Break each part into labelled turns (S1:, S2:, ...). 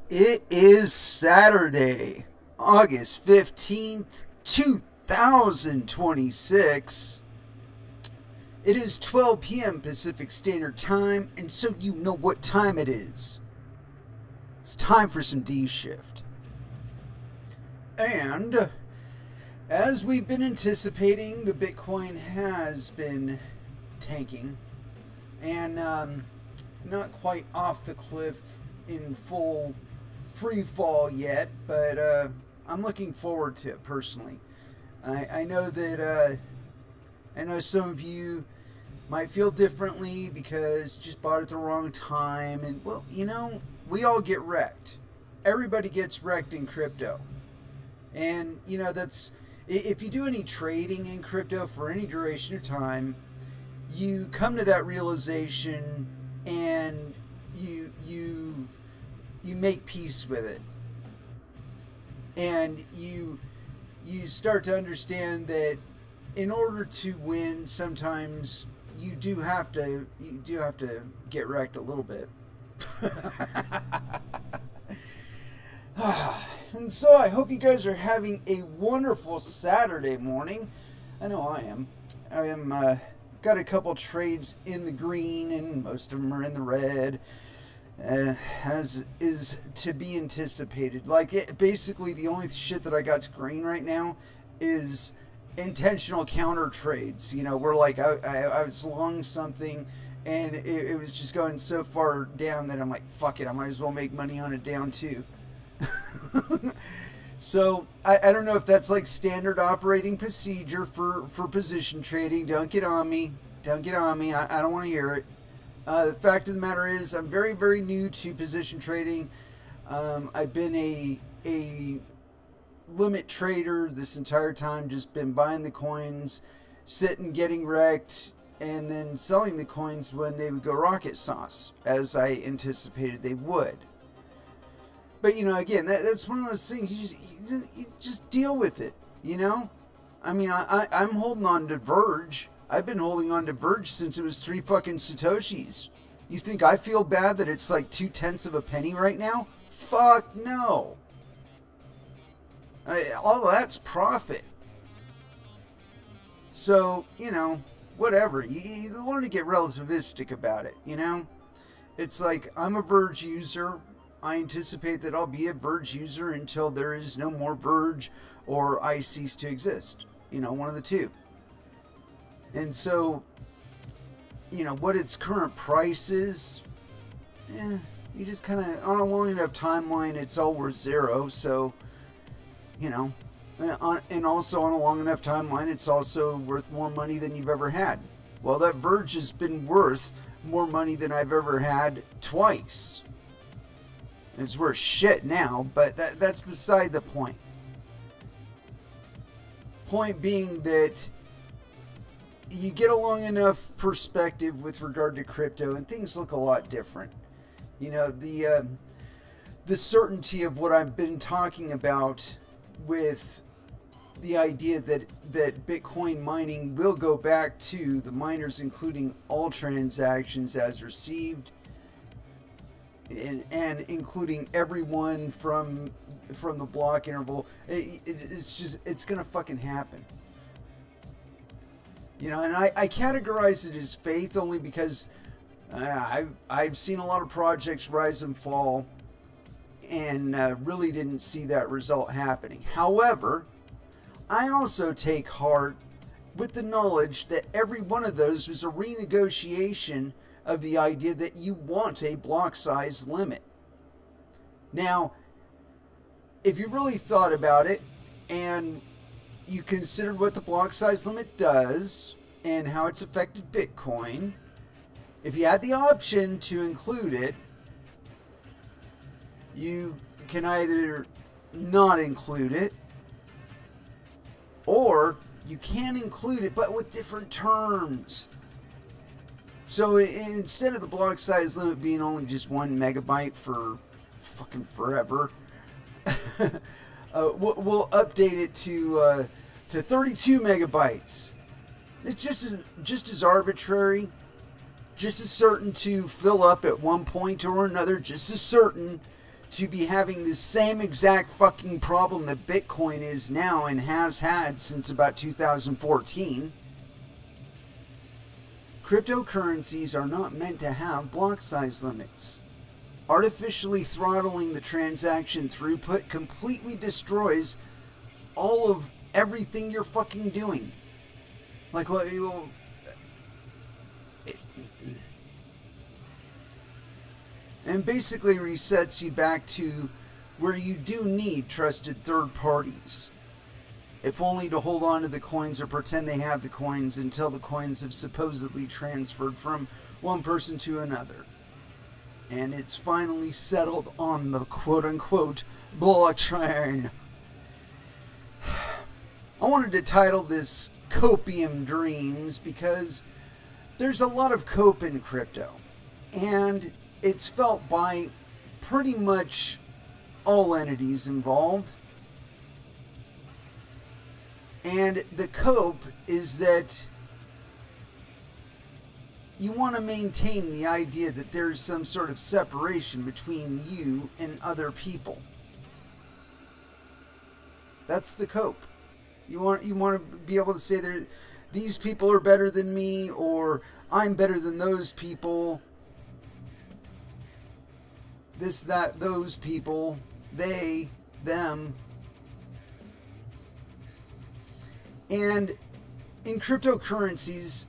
S1: It is Saturday, August 15th, 2026. It is 12 p.m. Pacific Standard Time, and so you know what time it is. It's time for some D shift. And as we've been anticipating, the Bitcoin has been tanking and not quite off the cliff in full free fall yet, but I'm looking forward to it personally. I know that I know some of you might feel differently because you just bought at the wrong time, and well, you know, we all get wrecked. Everybody gets wrecked in crypto. And you know, that's, if you do any trading in crypto for any duration of time, you come to that realization and you make peace with it, and you you start to understand that in order to win, sometimes you do have to get wrecked a little bit. And so I hope you guys are having a wonderful Saturday morning. I know I am. Got a couple trades in the green, and most of them are in the red, as is to be anticipated. Basically, the only shit that I got to green right now is intentional counter trades. Where I was long something, and it was just going so far down that I'm like, fuck it, I might as well make money on it down too. So I don't know if that's like standard operating procedure for position trading. Don't get on me. I don't want to hear it. The fact of the matter is, I'm very, very new to position trading. I've been a limit trader this entire time, just been buying the coins, sitting, getting wrecked, and then selling the coins when they would go rocket sauce, as I anticipated they would. But, again, that's one of those things, you just deal with it, I mean, I'm holding on to Verge. I've been holding on to Verge since it was 3 fucking Satoshis. You think I feel bad that it's like 0.2 of a penny right now? Fuck no. All that's profit. So, whatever. You learn to get relativistic about it, It's like, I'm a Verge user. I anticipate that I'll be a Verge user until there is no more Verge or I cease to exist. One of the two. And so, what its current price is, you just kind of, on a long enough timeline, it's all worth 0. So, and also on a long enough timeline, it's also worth more money than you've ever had. Well, that Verge has been worth more money than I've ever had twice. It's worth shit now, but that's beside the point. Point being that you get a long enough perspective with regard to crypto, and things look a lot different. The certainty of what I've been talking about with the idea that Bitcoin mining will go back to the miners, including all transactions as received, and including everyone from the block interval. It's gonna fucking happen. And I categorize it as faith only because I've seen a lot of projects rise and fall, and really didn't see that result happening. However, I also take heart with the knowledge that every one of those was a renegotiation of the idea that you want a block size limit. Now, if you really thought about it and you considered what the block size limit does and how it's affected Bitcoin, if you had the option to include it, you can either not include it, or you can include it but with different terms. So instead of the block size limit being only just 1 megabyte for fucking forever, we'll update it to 32 megabytes. It's just as arbitrary, just as certain to fill up at one point or another, just as certain to be having the same exact fucking problem that Bitcoin is now and has had since about 2014. Cryptocurrencies are not meant to have block size limits. Artificially throttling the transaction throughput completely destroys all of everything you're fucking doing. Like, what you... And basically resets you back to where you do need trusted third parties. If only to hold on to the coins or pretend they have the coins until the coins have supposedly transferred from one person to another. And it's finally settled on the quote-unquote blockchain. I wanted to title this Copium Dreams because there's a lot of cope in crypto. And it's felt by pretty much all entities involved. And the cope is that you want to maintain the idea that there's some sort of separation between you and other people. That's the cope. You want to be able to say these people are better than me, or I'm better than those people. This, that, those people, they, them. And in cryptocurrencies,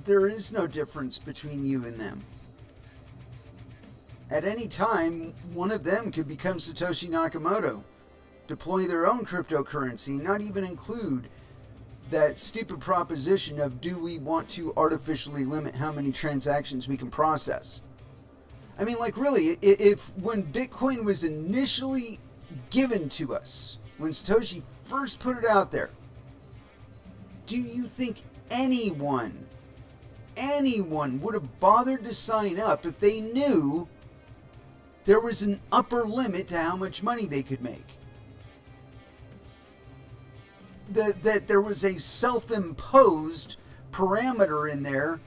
S1: there is no difference between you and them. At any time, one of them could become Satoshi Nakamoto, deploy their own cryptocurrency, not even include that stupid proposition of, do we want to artificially limit how many transactions we can process? I mean, like, really, if when Bitcoin was initially given to us, when Satoshi first put it out there, do you think anyone would have bothered to sign up if they knew there was an upper limit to how much money they could make? That there was a self-imposed parameter in there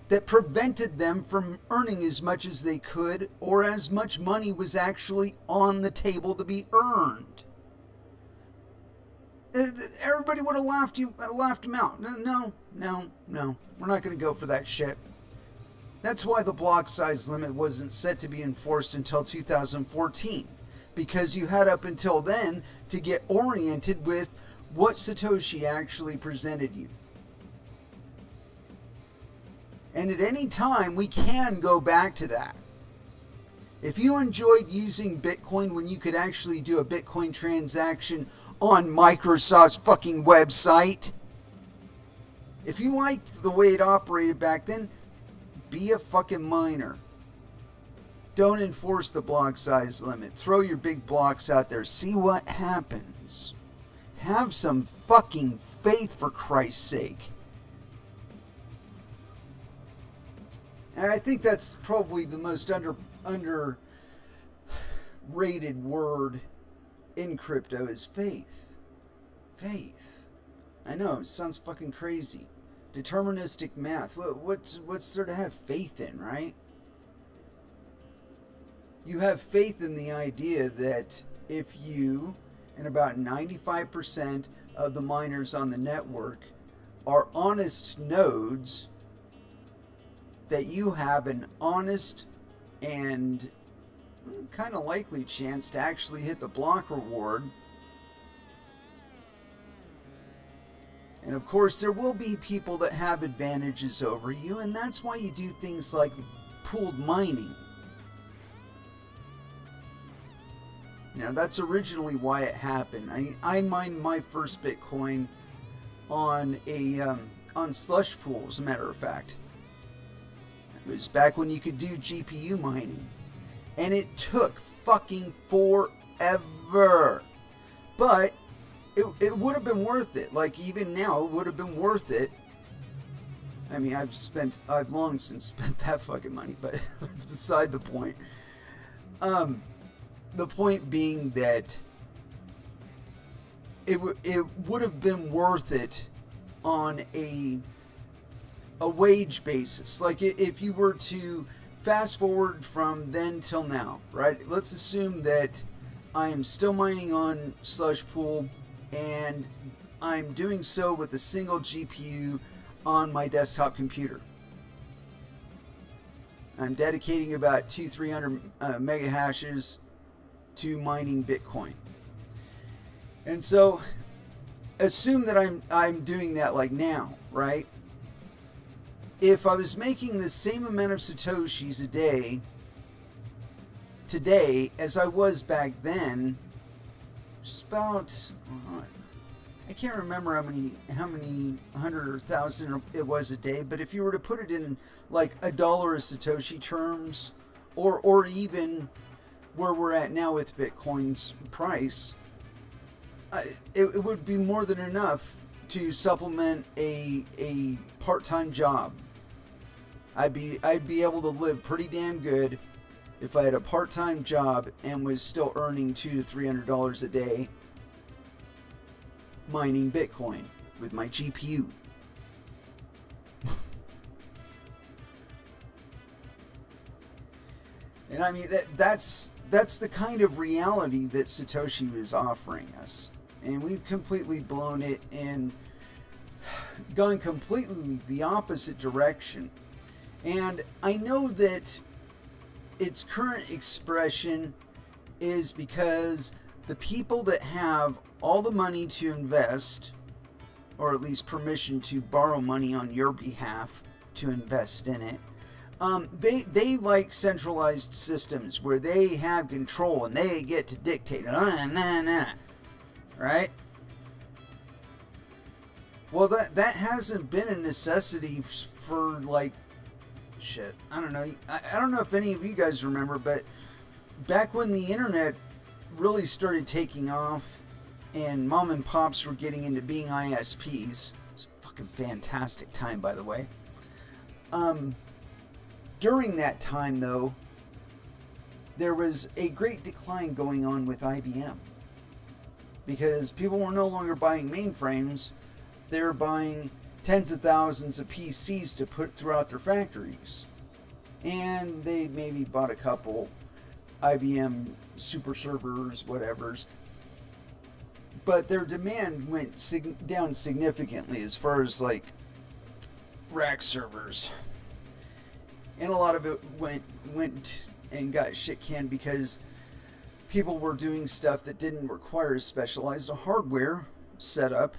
S1: that prevented them from earning as much as they could, or as much money was actually on the table to be earned. Everybody would have laughed him out. No, we're not going to go for that shit. That's why the block size limit wasn't set to be enforced until 2014, because you had up until then to get oriented with what Satoshi actually presented you. And at any time, we can go back to that. If you enjoyed using Bitcoin when you could actually do a Bitcoin transaction on Microsoft's fucking website, if you liked the way it operated back then, be a fucking miner. Don't enforce the block size limit. Throw your big blocks out there. See what happens. Have some fucking faith, for Christ's sake. And I think that's probably the most underrated word in crypto is faith. Faith. I know, it sounds fucking crazy. Deterministic math. What's there to have faith in, right? You have faith in the idea that if you and about 95% of the miners on the network are honest nodes, that you have an honest and kind of likely chance to actually hit the block reward. And of course, there will be people that have advantages over you, and that's why you do things like pooled mining. You know, that's originally why it happened. I mined my first Bitcoin on on slush pool, as a matter of fact. It was back when you could do GPU mining. And it took fucking forever. But it would have been worth it. Like, even now, it would have been worth it. I mean, I've long since spent that fucking money, but that's beside the point. The point being that it would have been worth it on a wage basis. Like, if you were to fast forward from then till now, right? Let's assume that I am still mining on Slush Pool, and I'm doing so with a single GPU on my desktop computer. I'm dedicating about 200-300 mega hashes to mining Bitcoin. And so assume that I'm doing that like now, right? If I was making the same amount of Satoshis a day today as I was back then, just about, I can't remember how many 100 or 1,000 it was a day, but if you were to put it in like $1 of Satoshi terms, or even where we're at now with Bitcoin's price, it would be more than enough to supplement a part-time job. I'd be able to live pretty damn good if I had a part-time job and was still earning $200 to $300 a day. mining Bitcoin with my GPU. And I mean, that's the kind of reality that Satoshi is offering us. And we've completely blown it and gone completely the opposite direction. And I know that its current expression is because the people that have all the money to invest, or at least permission to borrow money on your behalf to invest in it, they like centralized systems where they have control and they get to dictate. Right? Well, that hasn't been a necessity for like shit. I don't know. I don't know if any of you guys remember, but back when the internet really started taking off and mom and pops were getting into being ISPs, it's a fucking fantastic time, by the way. During that time, though, there was a great decline going on with IBM because people were no longer buying mainframes. They were buying tens of thousands of PCs to put throughout their factories. And they maybe bought a couple IBM super servers, whatevers. But their demand went down significantly as far as like rack servers. And a lot of it went and got shit canned because people were doing stuff that didn't require specialized hardware setup.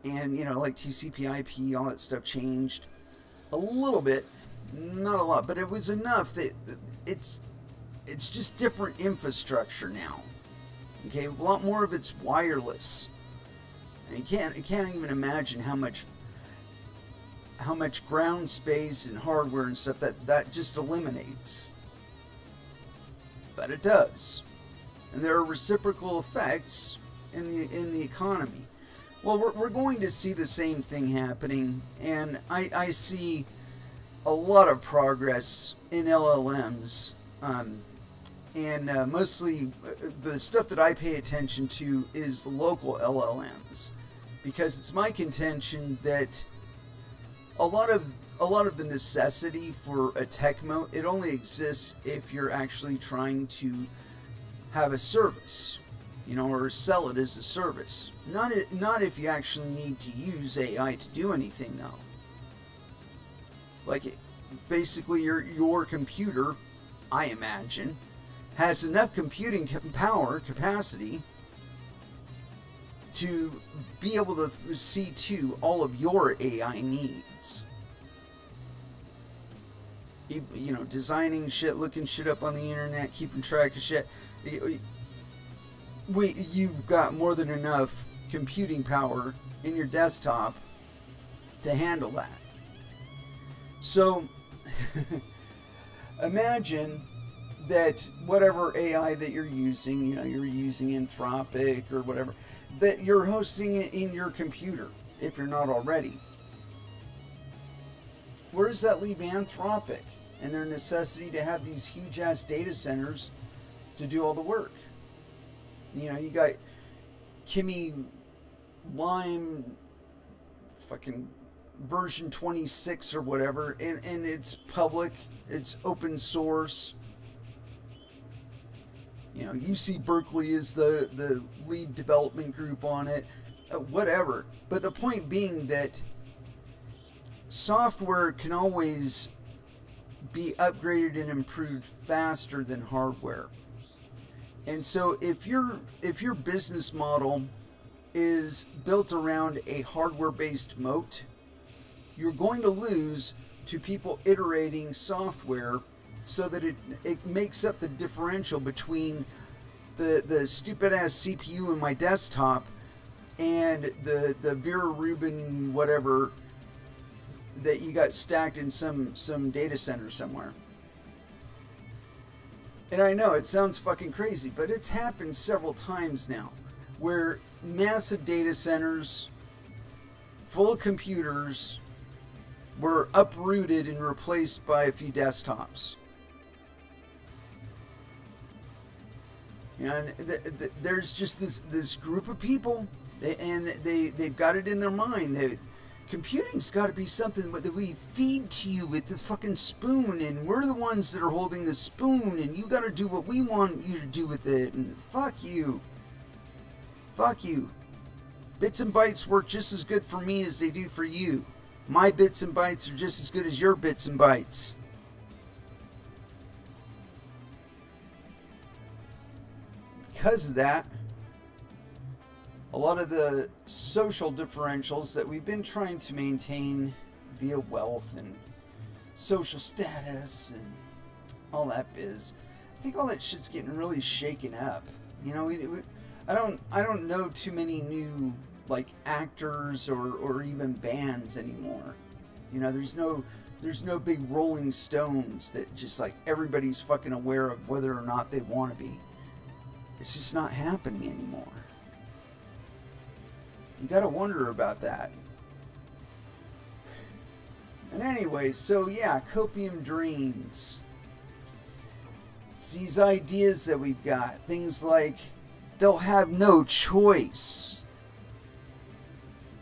S1: And, you know, like TCP IP, all that stuff changed a little bit, not a lot, but it was enough that it's just different infrastructure now. Okay, a lot more of it's wireless. And you can't even imagine how much ground space and hardware and stuff that just eliminates. But it does. And there are reciprocal effects in the economy. Well, we're going to see the same thing happening, and I see a lot of progress in LLMs, and mostly the stuff that I pay attention to is the local LLMs, because it's my contention that a lot of the necessity for a tech moat, it only exists if you're actually trying to have a service, you know, or sell it as a service. Not if you actually need to use AI to do anything, though. Like, basically your computer, I imagine, has enough computing power capacity to be able to see to all of your AI needs. You know, designing shit, looking shit up on the internet, keeping track of shit. You've got more than enough computing power in your desktop to handle that. So, imagine that whatever AI that you're using, you know, you're using Anthropic or whatever, that you're hosting it in your computer, if you're not already. Where does that leave Anthropic and their necessity to have these huge ass data centers to do all the work? You know, you got Kimmy Lime fucking version 26 or whatever, and it's public, it's open source. You know, UC Berkeley is the lead development group on it, whatever. But the point being that software can always be upgraded and improved faster than hardware. And so if your business model is built around a hardware-based moat, you're going to lose to people iterating software so that it makes up the differential between the stupid-ass CPU in my desktop and the Vera Rubin whatever that you got stacked in some data center somewhere. And I know it sounds fucking crazy, but it's happened several times now where massive data centers full of computers were uprooted and replaced by a few desktops. You know, and there's just this group of people They've got it in their mind that computing's got to be something that we feed to you with the fucking spoon, and we're the ones that are holding the spoon, and you got to do what we want you to do with it, and fuck you. Fuck you. Bits and bytes work just as good for me as they do for you. My bits and bytes are just as good as your bits and bytes. Because of that, a lot of the social differentials that we've been trying to maintain via wealth and social status and all that biz, I think all that shit's getting really shaken up. You know, I don't know too many new like actors or even bands anymore. You know, there's no big Rolling Stones that just like everybody's fucking aware of whether or not they want to be. It's just not happening anymore. You gotta wonder about that. And anyway, so yeah, copium dreams. It's these ideas that we've got. Things like they'll have no choice.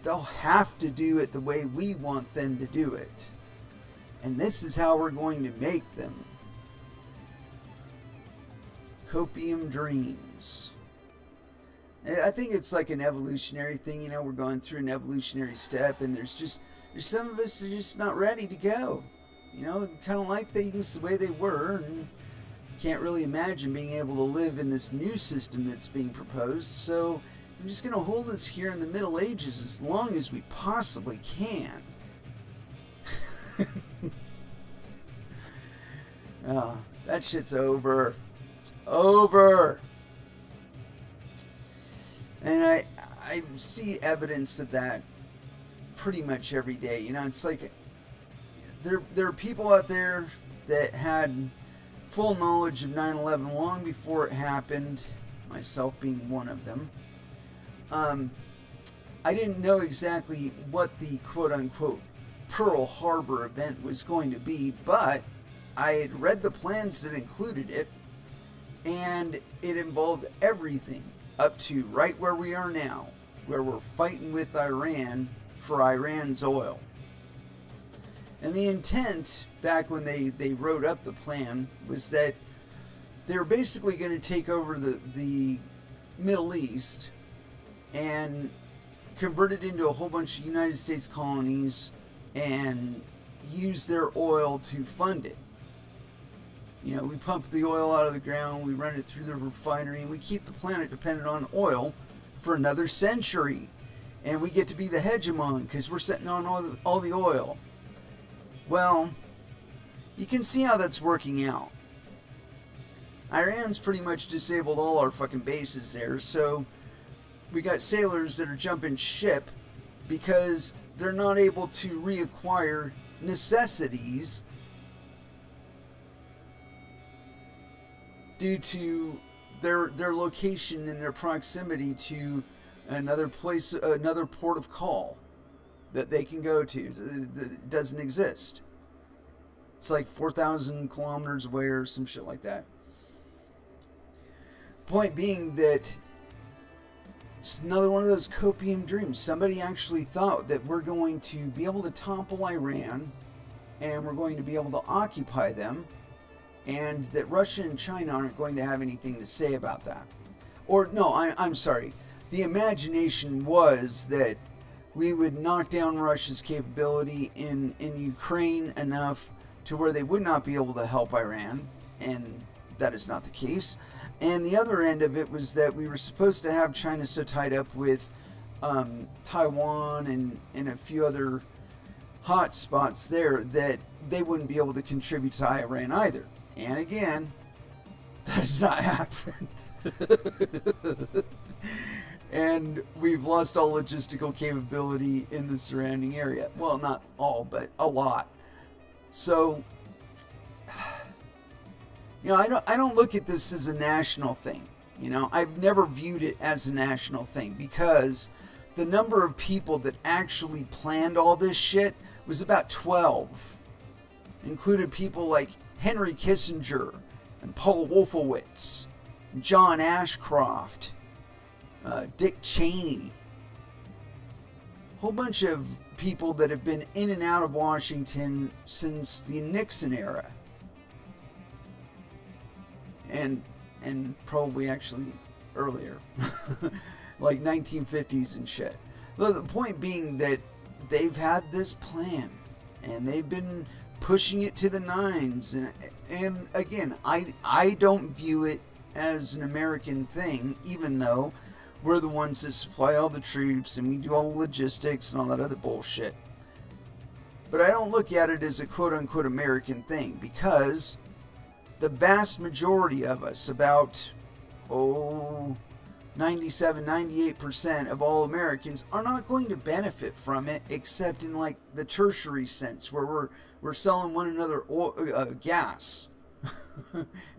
S1: They'll have to do it the way we want them to do it. And this is how we're going to make them. Copium dreams. I think it's like an evolutionary thing, you know, we're going through an evolutionary step, and there's some of us that are just not ready to go. You know, kind of like things the way they were, and can't really imagine being able to live in this new system that's being proposed, so I'm just going to hold us here in the Middle Ages as long as we possibly can. Oh, that shit's over. It's over. And I see evidence of that pretty much every day. You know, it's like there are people out there that had full knowledge of 9/11 long before it happened, myself being one of them. I didn't know exactly what the quote-unquote Pearl Harbor event was going to be, but I had read the plans that included it, and it involved everything up to right where we are now, where we're fighting with Iran for Iran's oil. And the intent, back when they wrote up the plan, was that they were basically going to take over the Middle East and convert it into a whole bunch of United States colonies and use their oil to fund it. You know, we pump the oil out of the ground, we run it through the refinery, and we keep the planet dependent on oil for another century. And we get to be the hegemon because we're sitting on all the oil. Well, you can see how that's working out. Iran's pretty much disabled all our fucking bases there, so we got sailors that are jumping ship because they're not able to reacquire necessities due to their location and their proximity to another place, another port of call that they can go to that doesn't exist. It's like 4,000 kilometers away or some shit like that. Point being that it's another one of those copium dreams. Somebody actually thought that we're going to be able to topple Iran and we're going to be able to occupy them, and that Russia and China aren't going to have anything to say about that. Or no, I'm sorry. The imagination was that we would knock down Russia's capability in Ukraine enough to where they would not be able to help Iran, and that is not the case. And the other end of it was that we were supposed to have China so tied up with Taiwan and a few other hot spots there that they wouldn't be able to contribute to Iran either. And again, that has not happened. And we've lost all logistical capability in the surrounding area. Well, not all, but a lot. So, you know, I don't look at this as a national thing. You know, I've never viewed it as a national thing because the number of people that actually planned all this shit was about 12. Included people like Henry Kissinger and Paul Wolfowitz, John Ashcroft, Dick Cheney, whole bunch of people that have been in and out of Washington since the Nixon era. And probably actually earlier. Like 1950s and shit. Well, the point being that they've had this plan and they've been pushing it to the nines, and again, I don't view it as an American thing, even though we're the ones that supply all the troops and we do all the logistics and all that other bullshit. But I don't look at it as a quote-unquote American thing, because the vast majority of us, about 97, 98% of all Americans, are not going to benefit from it, except in like the tertiary sense, where we're selling one another gas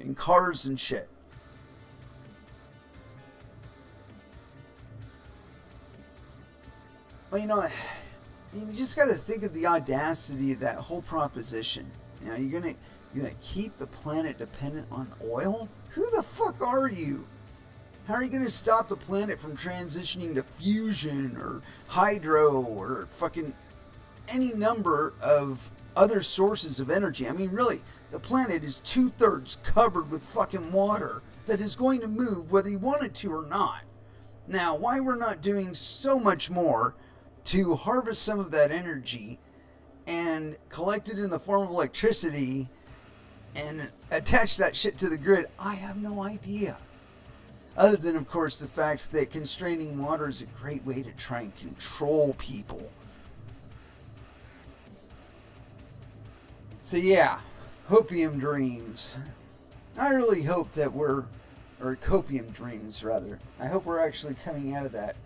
S1: and cars and shit. Well, you just got to think of the audacity of that whole proposition. You're gonna keep the planet dependent on oil? Who the fuck are you? How are you gonna stop the planet from transitioning to fusion or hydro or fucking any number of other sources of energy? I mean, really, the planet is 2/3 covered with fucking water that is going to move whether you want it to or not. Now, why we're not doing so much more to harvest some of that energy and collect it in the form of electricity and attach that shit to the grid, I have no idea. Other than, of course, the fact that constraining water is a great way to try and control people. So yeah, hopium dreams. I really hope that or copium dreams rather. I hope we're actually coming out of that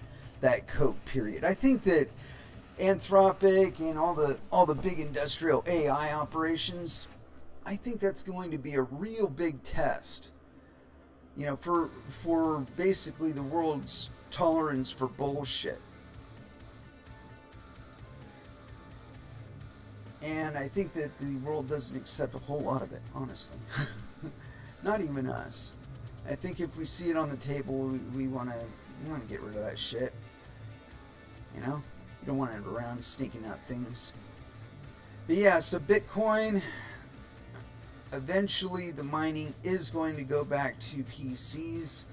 S1: cope period. I think that Anthropic and all the big industrial AI operations, I think that's going to be a real big test. For basically the world's tolerance for bullshit. And I think that the world doesn't accept a whole lot of it, honestly. Not even us. I think if we see it on the table, we want to get rid of that shit. You don't want it around stinking out things. But yeah, so Bitcoin, eventually the mining is going to go back to PCs,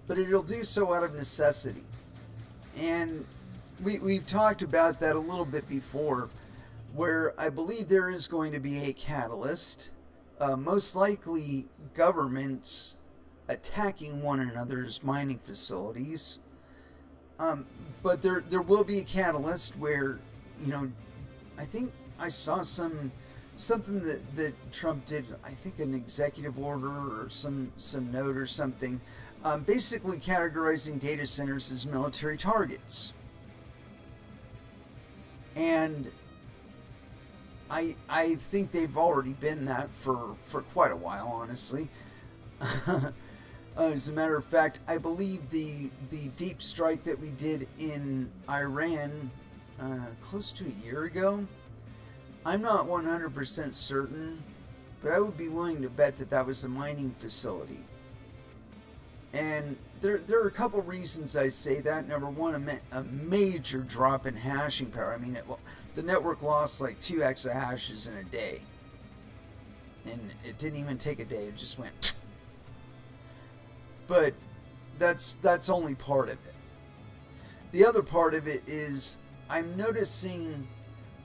S1: but it'll do so out of necessity. And we've talked about that a little bit before, where I believe there is going to be a catalyst, most likely governments attacking one another's mining facilities. But there will be a catalyst where, I think I saw something that Trump did, I think an executive order or some note or something, basically categorizing data centers as military targets. And I think they've already been that for quite a while, honestly. As a matter of fact, I believe the deep strike that we did in Iran close to a year ago, I'm not 100% certain, but I would be willing to bet that was a mining facility. And there are a couple reasons I say that. Number one, a major drop in hashing power. I mean, the network lost like 2 exahashes in a day. And it didn't even take a day, it just went... But that's only part of it. The other part of it is I'm noticing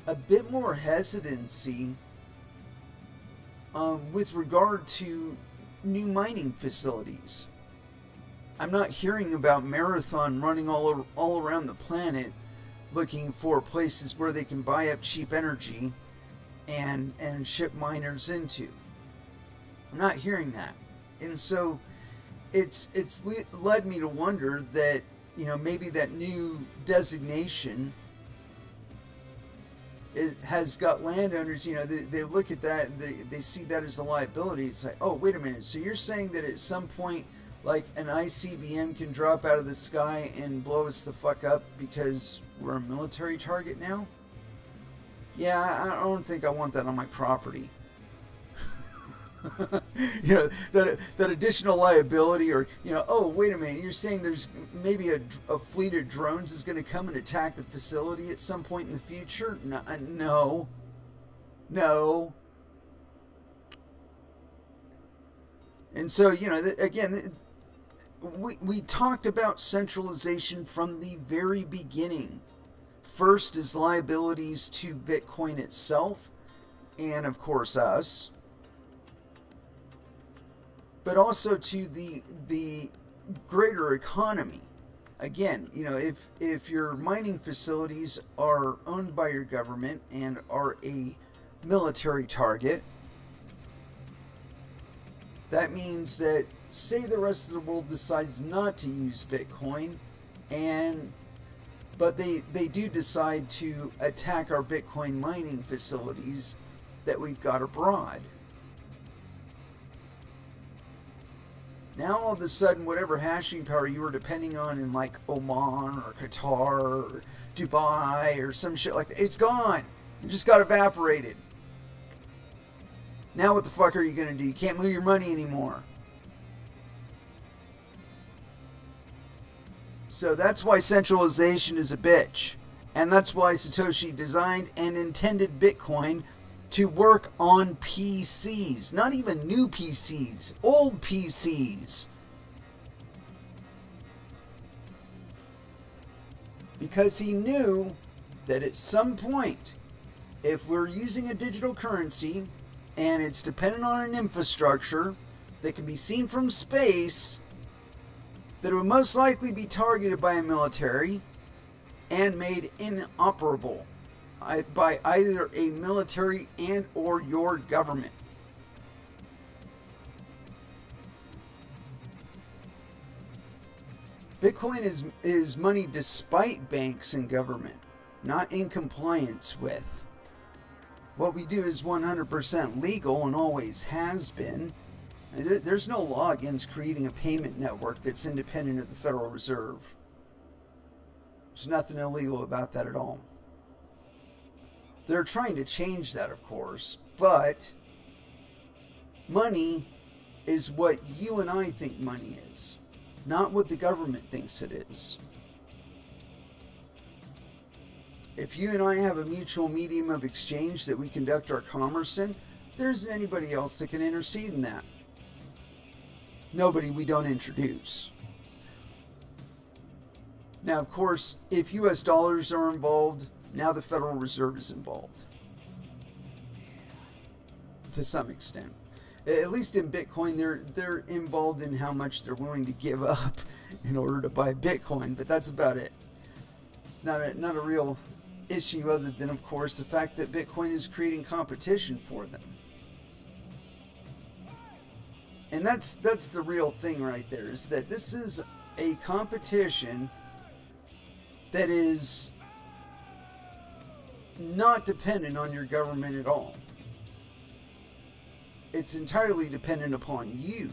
S1: a bit more hesitancy with regard to new mining facilities. I'm not hearing about Marathon running all around the planet looking for places where they can buy up cheap energy and ship miners into. I'm not hearing that. And so it's led me to wonder that, maybe that new designation has got landowners, they look at that, they see that as a liability. It's like, oh, wait a minute. So you're saying that at some point, like an ICBM can drop out of the sky and blow us the fuck up because we're a military target now? Yeah, I don't think I want that on my property. You know, that additional liability, or, you know, oh, wait a minute, you're saying there's maybe a fleet of drones is going to come and attack the facility at some point in the future? No. No. And so, you know, again, we talked about centralization from the very beginning. First is liabilities to Bitcoin itself, and of course us, but also to the greater economy. Again, you know, if your mining facilities are owned by your government and are a military target, that means that, say the rest of the world decides not to use Bitcoin, but they do decide to attack our Bitcoin mining facilities that we've got abroad. Now all of a sudden, whatever hashing power you were depending on in like Oman or Qatar or Dubai or some shit like that, it's gone. It just got evaporated. Now what the fuck are you going to do? You can't move your money anymore. So that's why centralization is a bitch. And that's why Satoshi designed and intended Bitcoin to work on PCs. Not even new PCs, old PCs. Because he knew that at some point, if we're using a digital currency and it's dependent on an infrastructure that can be seen from space, that it would most likely be targeted by a military and made inoperable by either a military and or your government. Bitcoin is money despite banks and government, not in compliance with. What we do is 100% legal and always has been. There's no law against creating a payment network that's independent of the Federal Reserve. There's nothing illegal about that at all. They're trying to change that, of course, but money is what you and I think money is, not what the government thinks it is. If you and I have a mutual medium of exchange that we conduct our commerce in, there isn't anybody else that can intercede in that. Nobody we don't introduce. Now, of course, if US dollars are involved, now the Federal Reserve is involved. To some extent. At least in Bitcoin, they're involved in how much they're willing to give up in order to buy Bitcoin, but that's about it. It's not a real issue other than, of course, the fact that Bitcoin is creating competition for them. And that's the real thing right there, is that this is a competition that is not dependent on your government at all. It's entirely dependent upon you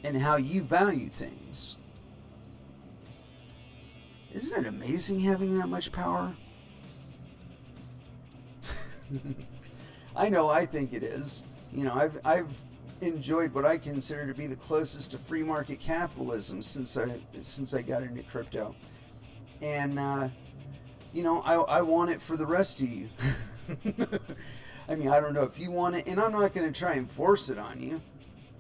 S1: and how you value things. Isn't it amazing having that much power? I know, I think it is. You know, I've enjoyed what I consider to be the closest to free market capitalism since I got into crypto. And you know, I want it for the rest of you. I mean, I don't know if you want it, and I'm not going to try and force it on you.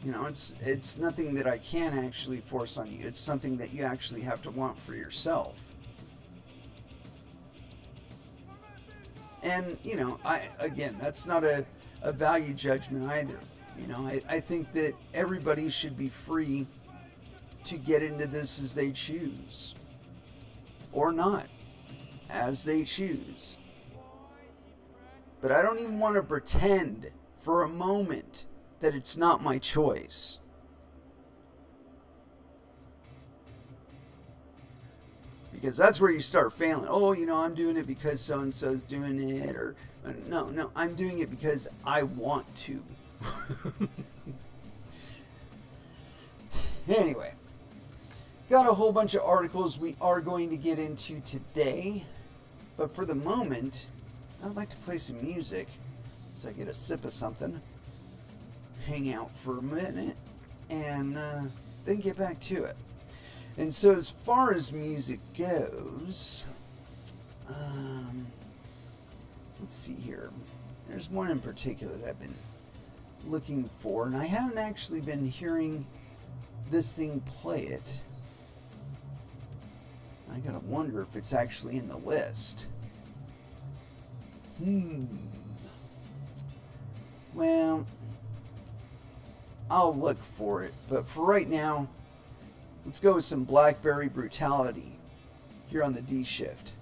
S1: You know, it's nothing that I can actually force on you. It's something that you actually have to want for yourself. And, you know, again, that's not a value judgment either. You know, I think that everybody should be free to get into this as they choose. Or not, as they choose. But I don't even want to pretend for a moment that it's not my choice. Because that's where you start failing. Oh, you know, I'm doing it because so-and-so's doing it. Or no, I'm doing it because I want to. Anyway, got a whole bunch of articles we are going to get into today. But for the moment, I'd like to play some music so I get a sip of something. hang out for a minute and then get back to it. And so as far as music goes, let's see here. There's one in particular that I've been looking for, and I haven't actually been hearing this thing play it. I gotta wonder if it's actually in the list. Well, I'll look for it, but for right now, let's go with some Blackberry Brutality here on the D shift.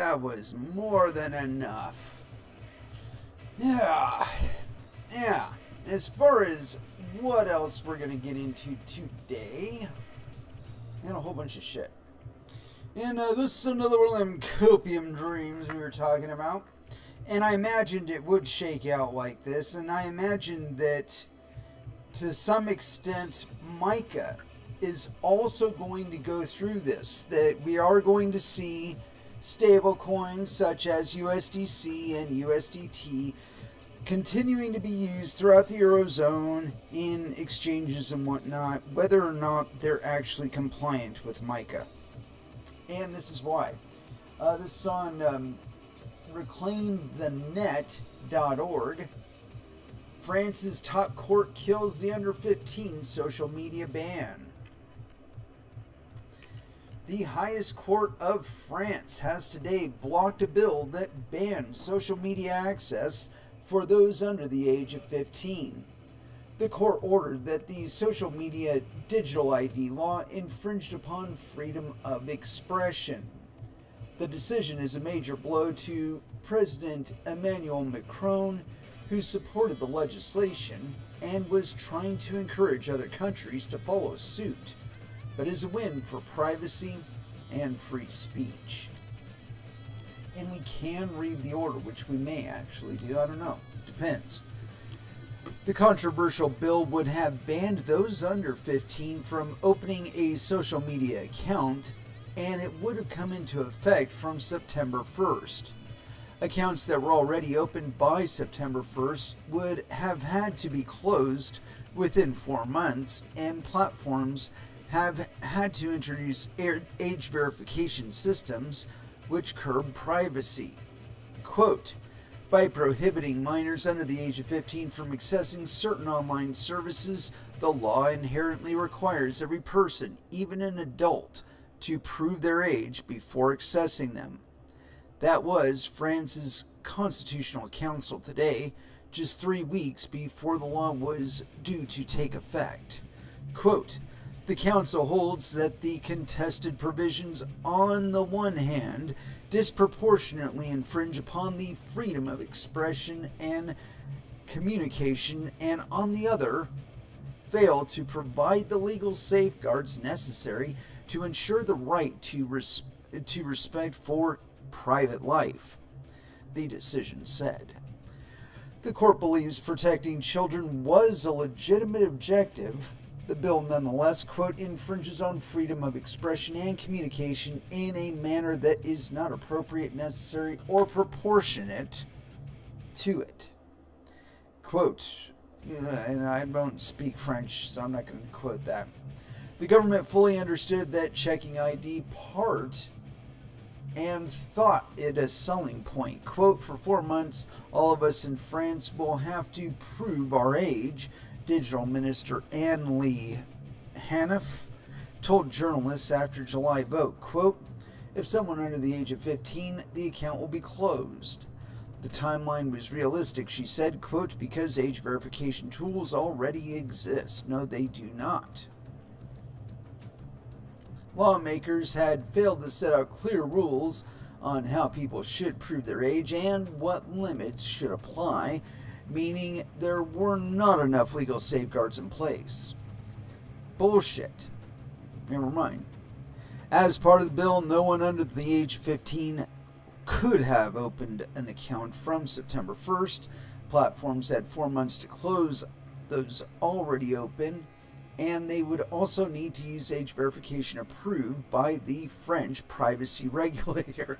S1: that was more than enough. Yeah. As far as what else we're going to get into today, and a whole bunch of shit. And this is another one of them copium dreams we were talking about. And I imagined it would shake out like this, and I imagined that to some extent Micah is also going to go through this, that we are going to see stable coins such as USDC and USDT continuing to be used throughout the Eurozone in exchanges and whatnot, whether or not they're actually compliant with Micah. And this is why. This is on reclaimthenet.org. France's top court kills the under 15 social media ban. The highest court of France has today blocked a bill that banned social media access for those under the age of 15. The court ordered that the social media digital ID law infringed upon freedom of expression. The decision is a major blow to President Emmanuel Macron, who supported the legislation and was trying to encourage other countries to follow suit, but is a win for privacy and free speech. And we can read the order, which we may actually do. I don't know. Depends. The controversial bill would have banned those under 15 from opening a social media account, and it would have come into effect from September 1st. Accounts that were already opened by September 1st would have had to be closed within 4 months, and platforms have had to introduce age verification systems which curb privacy. Quote, by prohibiting minors under the age of 15 from accessing certain online services, the law inherently requires every person, even an adult, to prove their age before accessing them. That was France's Constitutional Council today, just 3 weeks before the law was due to take effect. Quote, the Council holds that the contested provisions, on the one hand, disproportionately infringe upon the freedom of expression and communication, and on the other, fail to provide the legal safeguards necessary to ensure the right to respect for private life, the decision said. The court believes protecting children was a legitimate objective. The bill nonetheless, quote, infringes on freedom of expression and communication in a manner that is not appropriate, necessary, or proportionate to it. Quote, and I don't speak French, so I'm not going to quote that. The government fully understood that checking ID part and thought it a selling point. Quote, for 4 months, all of us in France will have to prove our age, Digital Minister Anne-Lee Hannaf told journalists after July vote. Quote, if someone under the age of 15, the account will be closed. The timeline was realistic, she said, quote, because age verification tools already exist. No, they do not. Lawmakers had failed to set out clear rules on how people should prove their age and what limits should apply, meaning there were not enough legal safeguards in place. Bullshit. Never mind. As part of the bill, no one under the age of 15 could have opened an account from September 1st. Platforms had 4 months to close those already open, and they would also need to use age verification approved by the French privacy regulator.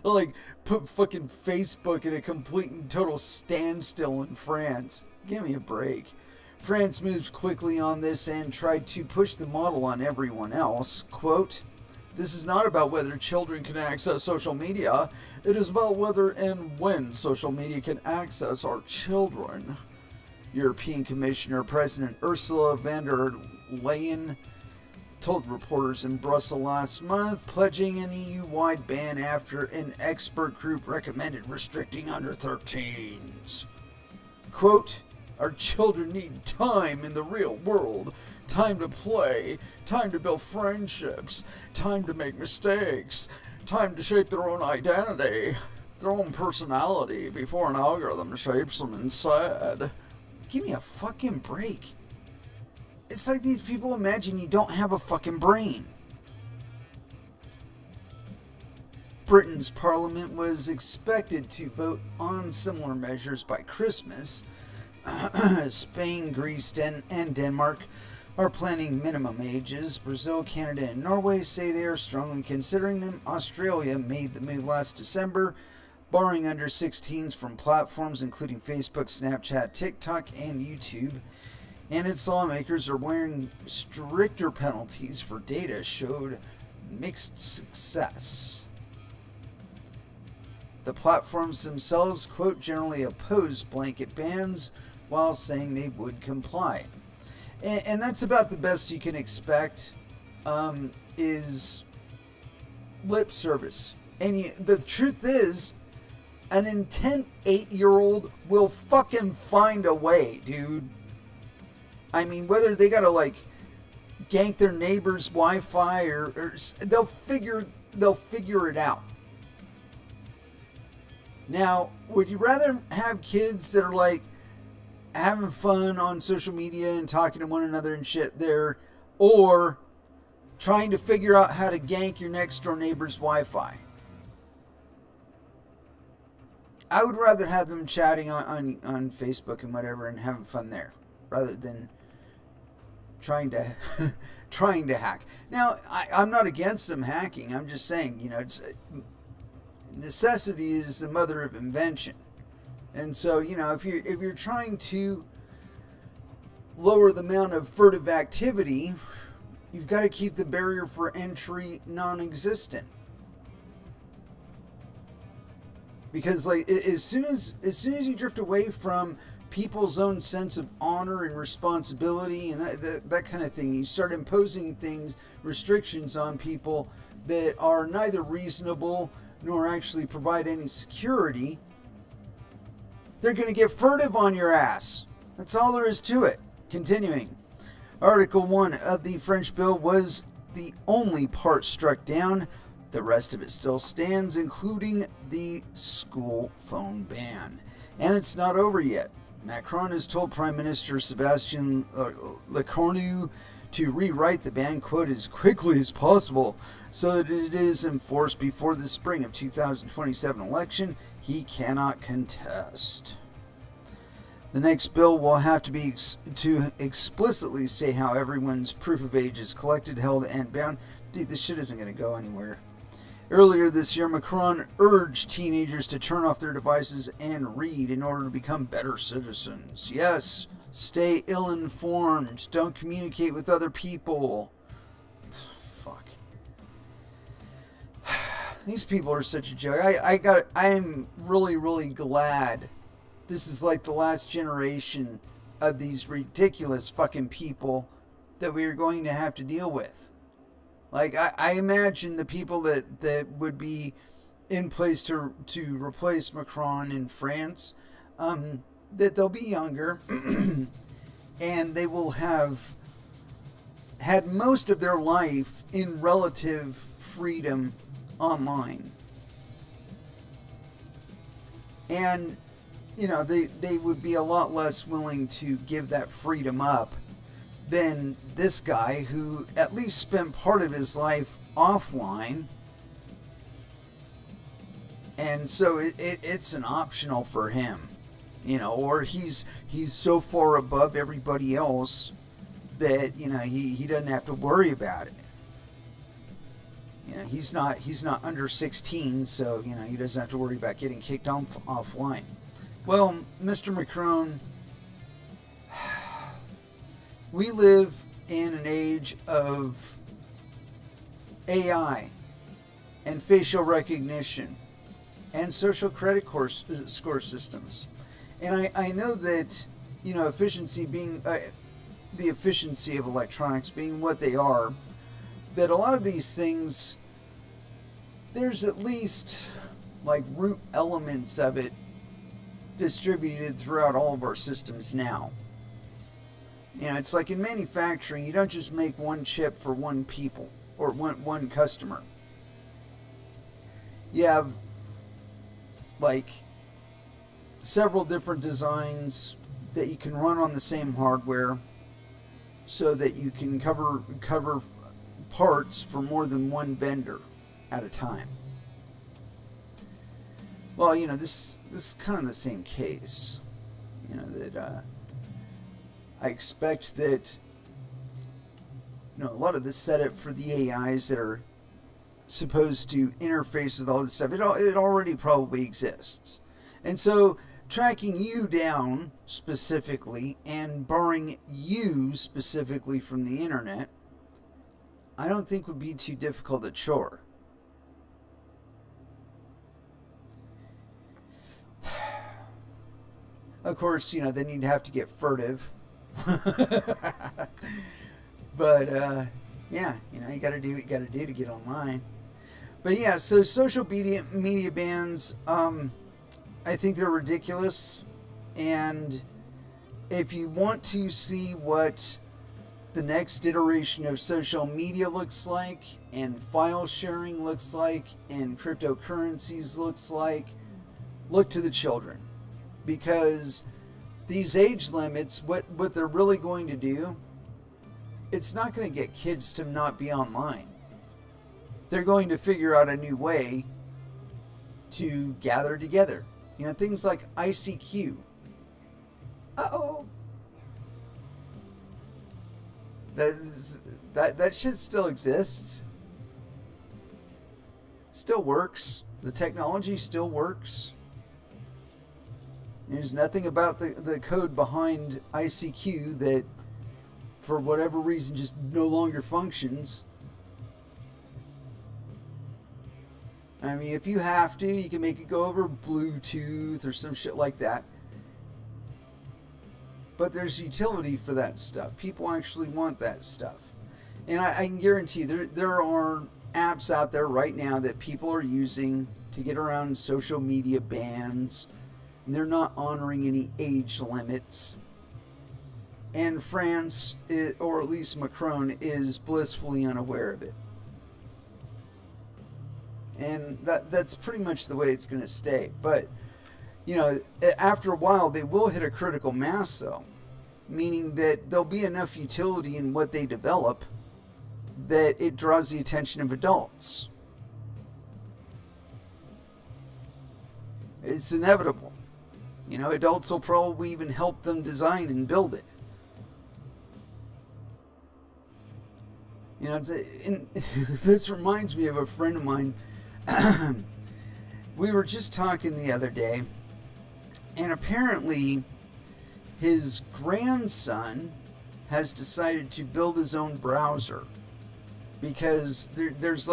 S1: Like, put fucking Facebook in a complete and total standstill in France. Give me a break. France moved quickly on this and tried to push the model on everyone else. Quote, this is not about whether children can access social media. It is about whether and when social media can access our children. European Commissioner President Ursula von der Leyen told reporters in Brussels last month, pledging an EU-wide ban after an expert group recommended restricting under 13s. Quote, Our children need time in the real world. Time to play. Time to build friendships. Time to make mistakes. Time to shape their own identity. Their own personality before an algorithm shapes them instead. Give me a fucking break. It's like these people imagine you don't have a fucking brain. Britain's parliament was expected to vote on similar measures by Christmas. Spain, Greece, and Denmark are planning minimum ages. Brazil, Canada, and Norway say they are strongly considering them. Australia made the move last December, barring under 16s from platforms including Facebook, Snapchat, TikTok, and YouTube. And its lawmakers are weighing stricter penalties for data showed mixed success. The platforms themselves, quote, generally oppose blanket bans while saying they would comply. And that's about the best you can expect, is lip service. And the truth is, an intent 8-year-old will fucking find a way, dude. I mean, whether they gotta, like, gank their neighbor's Wi-Fi or they'll figure it out. Now, would you rather have kids that are, like, having fun on social media and talking to one another and shit there, or trying to figure out how to gank your next door neighbor's Wi-Fi? I would rather have them chatting on Facebook and whatever and having fun there, rather than trying to hack. Now, I'm not against them hacking. I'm just saying, it's necessity is the mother of invention. And so, if you're trying to lower the amount of furtive activity, you've got to keep the barrier for entry non-existent. Because, like, as soon as you drift away from people's own sense of honor and responsibility and that kind of thing, you start imposing restrictions on people that are neither reasonable nor actually provide any security, they're going to get furtive on your ass. That's all there is to it. Continuing. Article 1 of the French bill was the only part struck down. The rest of it still stands, including the school phone ban. And it's not over yet. Macron has told Prime Minister Sébastien Lecornu to rewrite the ban, quote, as quickly as possible so that it is enforced before the spring of 2027 election he cannot contest. The next bill will have to be to explicitly say how everyone's proof of age is collected, held, and bound. Dude, this shit isn't going to go anywhere. Earlier this year, Macron urged teenagers to turn off their devices and read in order to become better citizens. Yes, stay ill-informed. Don't communicate with other people. Fuck. These people are such a joke. I'm really, really glad this is like the last generation of these ridiculous fucking people that we are going to have to deal with. Like, I imagine the people that would be in place to replace Macron in France, that they'll be younger, and they will have had most of their life in relative freedom online. And, they would be a lot less willing to give that freedom up than this guy who at least spent part of his life offline. And so it's an optional for him, or he's so far above everybody else that, he doesn't have to worry about it. He's not under 16, so, he doesn't have to worry about getting kicked offline. Well, Mr. Macron, we live in an age of AI and facial recognition and social credit score systems. And I know that, efficiency being, the efficiency of electronics being what they are, that a lot of these things, there's at least, like, root elements of it distributed throughout all of our systems now. It's like in manufacturing, you don't just make one chip for one people or one customer. You have like several different designs that you can run on the same hardware so that you can cover parts for more than one vendor at a time. Well, this is kind of the same case. That I expect that a lot of this setup for the AIs that are supposed to interface with all this stuff, it already probably exists. And so tracking you down specifically and barring you specifically from the internet, I don't think would be too difficult a chore. Of course, then you'd have to get furtive. But, yeah, you gotta do what you gotta do to get online. But yeah, so social media bans, I think they're ridiculous. And if you want to see what the next iteration of social media looks like, and file sharing looks like, and cryptocurrencies looks like, look to the children. Because these age limits, what they're really going to do, it's not going to get kids to not be online. They're going to figure out a new way to gather together. Things like ICQ. Uh-oh. That shit still exists. Still works. The technology still works. There's nothing about the code behind ICQ that, for whatever reason, just no longer functions. I mean, if you have to, you can make it go over Bluetooth or some shit like that. But there's utility for that stuff. People actually want that stuff. And I can guarantee you, there are apps out there right now that people are using to get around social media bans. And they're not honoring any age limits. And France, or at least Macron, is blissfully unaware of it. And that's pretty much the way it's going to stay. But, after a while, they will hit a critical mass, though. Meaning that there'll be enough utility in what they develop that it draws the attention of adults. It's inevitable. Adults will probably even help them design and build it. And this reminds me of a friend of mine. We were just talking the other day, and apparently his grandson has decided to build his own browser because there's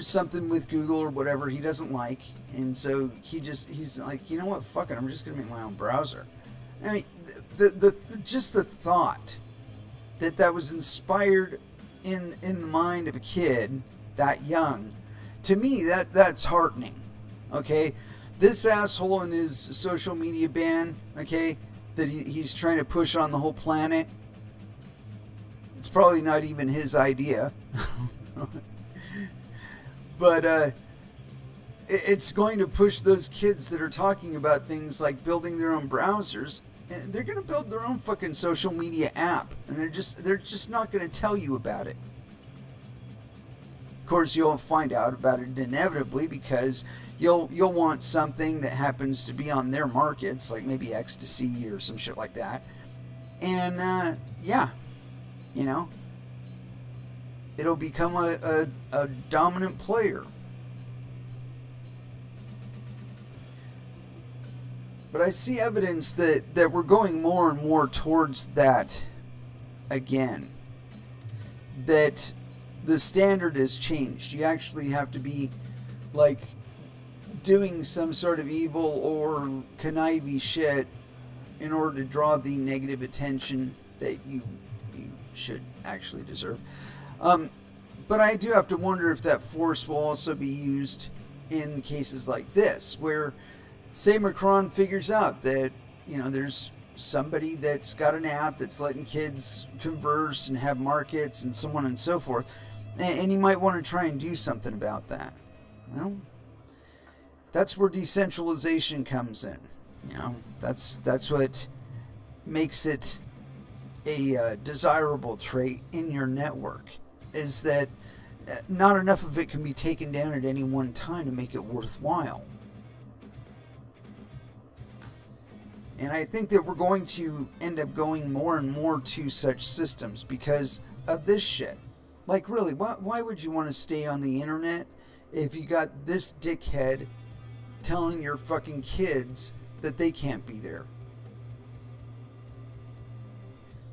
S1: something with Google or whatever he doesn't like, and so he's like, you know what, fuck it, I'm just gonna make my own browser. I mean, just the thought that was inspired in the mind of a kid that young, to me that's heartening. Okay, this asshole in his social media ban, okay, that he's trying to push on the whole planet, it's probably not even his idea. But it's going to push those kids that are talking about things like building their own browsers. And they're going to build their own fucking social media app, and they're just not going to tell you about it. Of course, you'll find out about it inevitably because you'll want something that happens to be on their markets, like maybe ecstasy or some shit like that. And yeah, it'll become a dominant player. But I see evidence that we're going more and more towards that again. That the standard has changed. You actually have to be like doing some sort of evil or conniving shit in order to draw the negative attention that you should actually deserve. But I do have to wonder if that force will also be used in cases like this, where say Macron figures out that, there's somebody that's got an app that's letting kids converse and have markets and so on and so forth, and you might want to try and do something about that. Well, that's where decentralization comes in. That's what makes it a desirable trait in your network, is that not enough of it can be taken down at any one time to make it worthwhile. And I think that we're going to end up going more and more to such systems because of this shit. Like, really, why would you want to stay on the internet if you got this dickhead telling your fucking kids that they can't be there?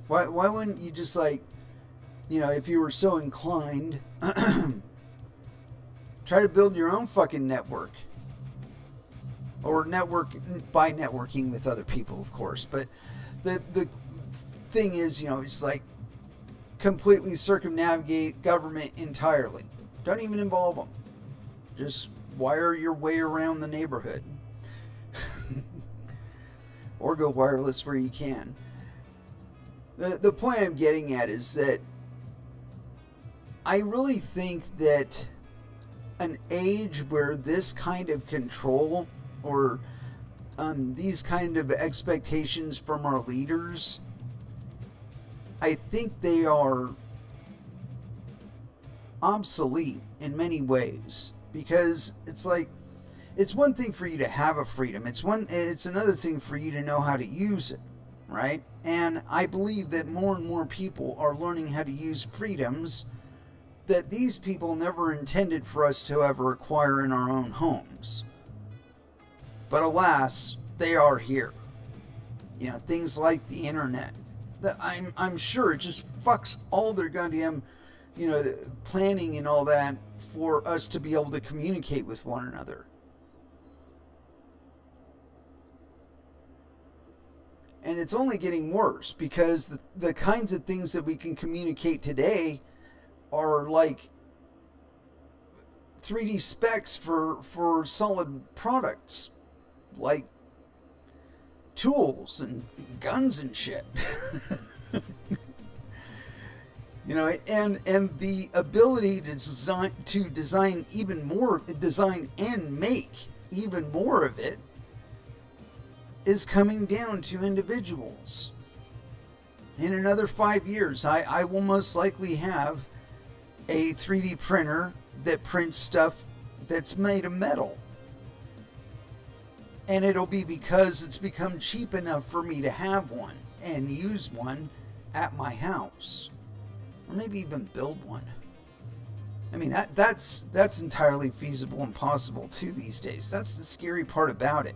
S1: Why wouldn't you just, like, if you were so inclined, try to build your own fucking network? Or network by networking with other people, of course. But the thing is, it's like completely circumnavigate government entirely. Don't even involve them. Just wire your way around the neighborhood. Or go wireless where you can. The point I'm getting at is that I really think that an age where this kind of control or these kind of expectations from our leaders, I think they are obsolete in many ways, because it's like, it's one thing for you to have a freedom, it's another thing for you to know how to use it, right? And I believe that more and more people are learning how to use freedoms that these people never intended for us to ever acquire in our own homes. But alas, they are here. Things like the internet. That I'm sure it just fucks all their goddamn, planning and all that for us to be able to communicate with one another. And it's only getting worse because the kinds of things that we can communicate today are like 3D specs for solid products. Like tools and guns and shit. And the ability to design even more, design and make even more of it is coming down to individuals. In another 5 years, I will most likely have a 3D printer that prints stuff that's made of metal. And it'll be because it's become cheap enough for me to have one and use one at my house. Or maybe even build one. I mean, that's entirely feasible and possible too these days. That's the scary part about it.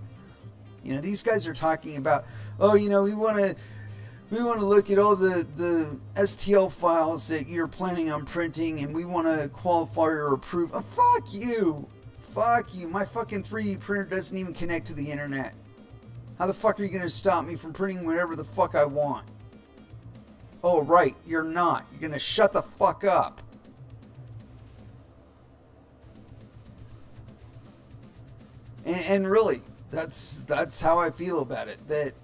S1: These guys are talking about, we want to look at all the STL files that you're planning on printing, and we want to qualify or approve. Oh, fuck you. Fuck you. My fucking 3D printer doesn't even connect to the internet. How the fuck are you going to stop me from printing whatever the fuck I want? Oh, right. You're not. You're going to shut the fuck up. And really, that's how I feel about it. That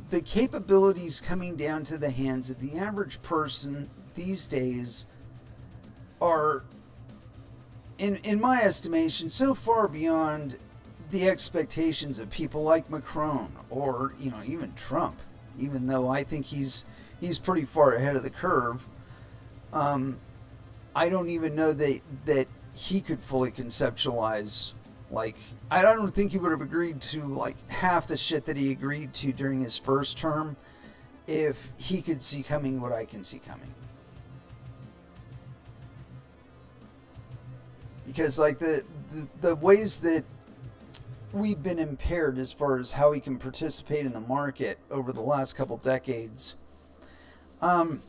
S1: the capabilities coming down to the hands of the average person these days are, in my estimation, so far beyond the expectations of people like Macron or even Trump. Even though I think he's pretty far ahead of the curve, I don't even know that he could fully conceptualize. Like, I don't think he would have agreed to like half the shit that he agreed to during his first term if he could see coming what I can see coming. Because like the ways that we've been impaired as far as how we can participate in the market over the last couple decades, I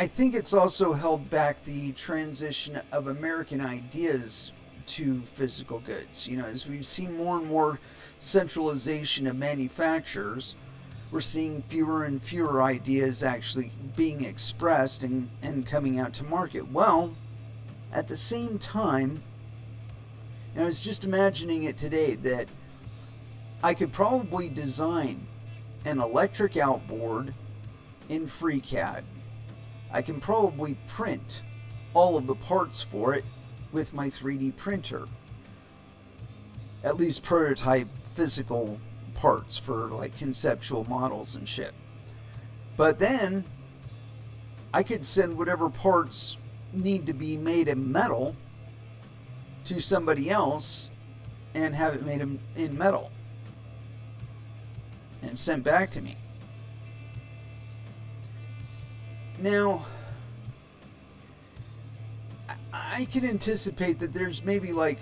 S1: think it's also held back the transition of American ideas to physical goods. As we've seen more and more centralization of manufacturers, we're seeing fewer and fewer ideas actually being expressed and coming out to market. Well, at the same time, And I was just imagining it today that I could probably design an electric outboard in FreeCAD. I can probably print all of the parts for it with my 3D printer. At least prototype physical parts for like conceptual models and shit. But then I could send whatever parts need to be made in metal to somebody else and have it made in metal and sent back to me. Now, I can anticipate that there's maybe like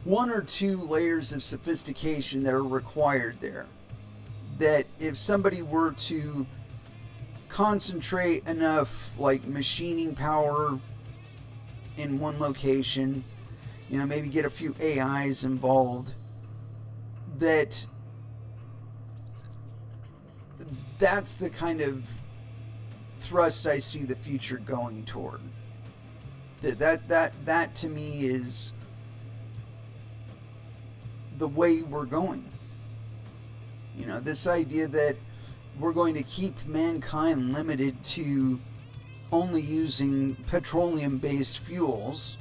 S1: 1 or 2 layers of sophistication that are required there. That if somebody were to concentrate enough like machining power in one location, you know, maybe get a few AIs involved, that's the kind of thrust I see the future going toward. That to me is the way we're going. You know, this idea that we're going to keep mankind limited to only using petroleum-based fuels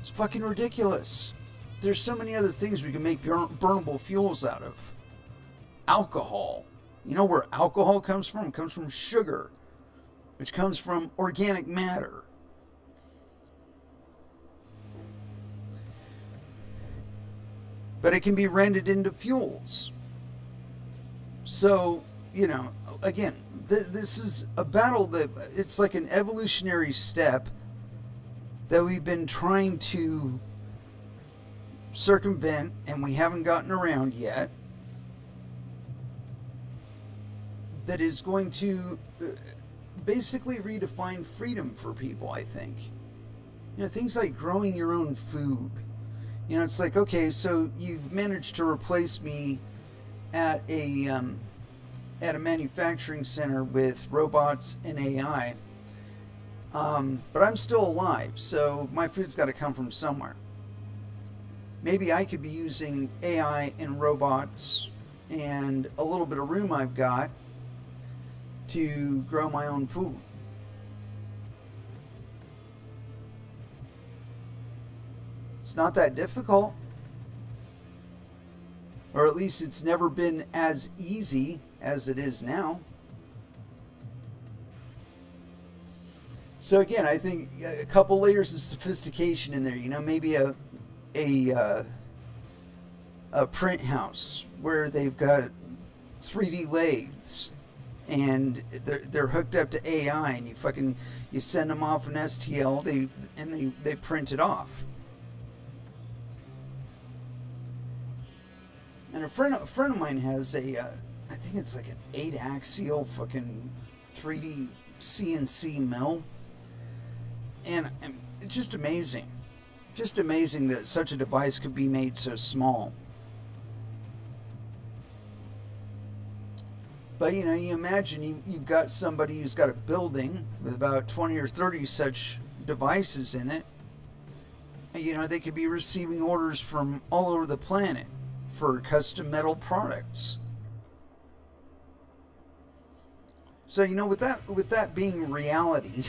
S1: is fucking ridiculous. There's so many other things we can make burnable fuels out of. Alcohol. You know where alcohol comes from? It comes from sugar, which comes from organic matter. But it can be rendered into fuels. So, you know, again, this is a battle that it's like an evolutionary step that we've been trying to circumvent and we haven't gotten around yet. That is going to basically redefine freedom for people, I think. You know, things like growing your own food. You know, it's like, okay, so you've managed to replace me at a manufacturing center with robots and AI, but I'm still alive, so my food's got to come from somewhere. Maybe I could be using AI and robots and a little bit of room I've got to grow my own food. It's not that difficult. Or at least it's never been as easy as it is now. So again, I think a couple layers of sophistication in there. You know, maybe a print house where they've got 3D lathes and they're hooked up to AI, and you send them off an STL, they print it off. And a friend of mine has I think it's like an 8-axial fucking 3D CNC mill. And it's just amazing. Just amazing that such a device could be made so small. But, you know, you imagine you've got somebody who's got a building with about 20 or 30 such devices in it. And, you know, they could be receiving orders from all over the planet for custom metal products. So, you know, with that being reality,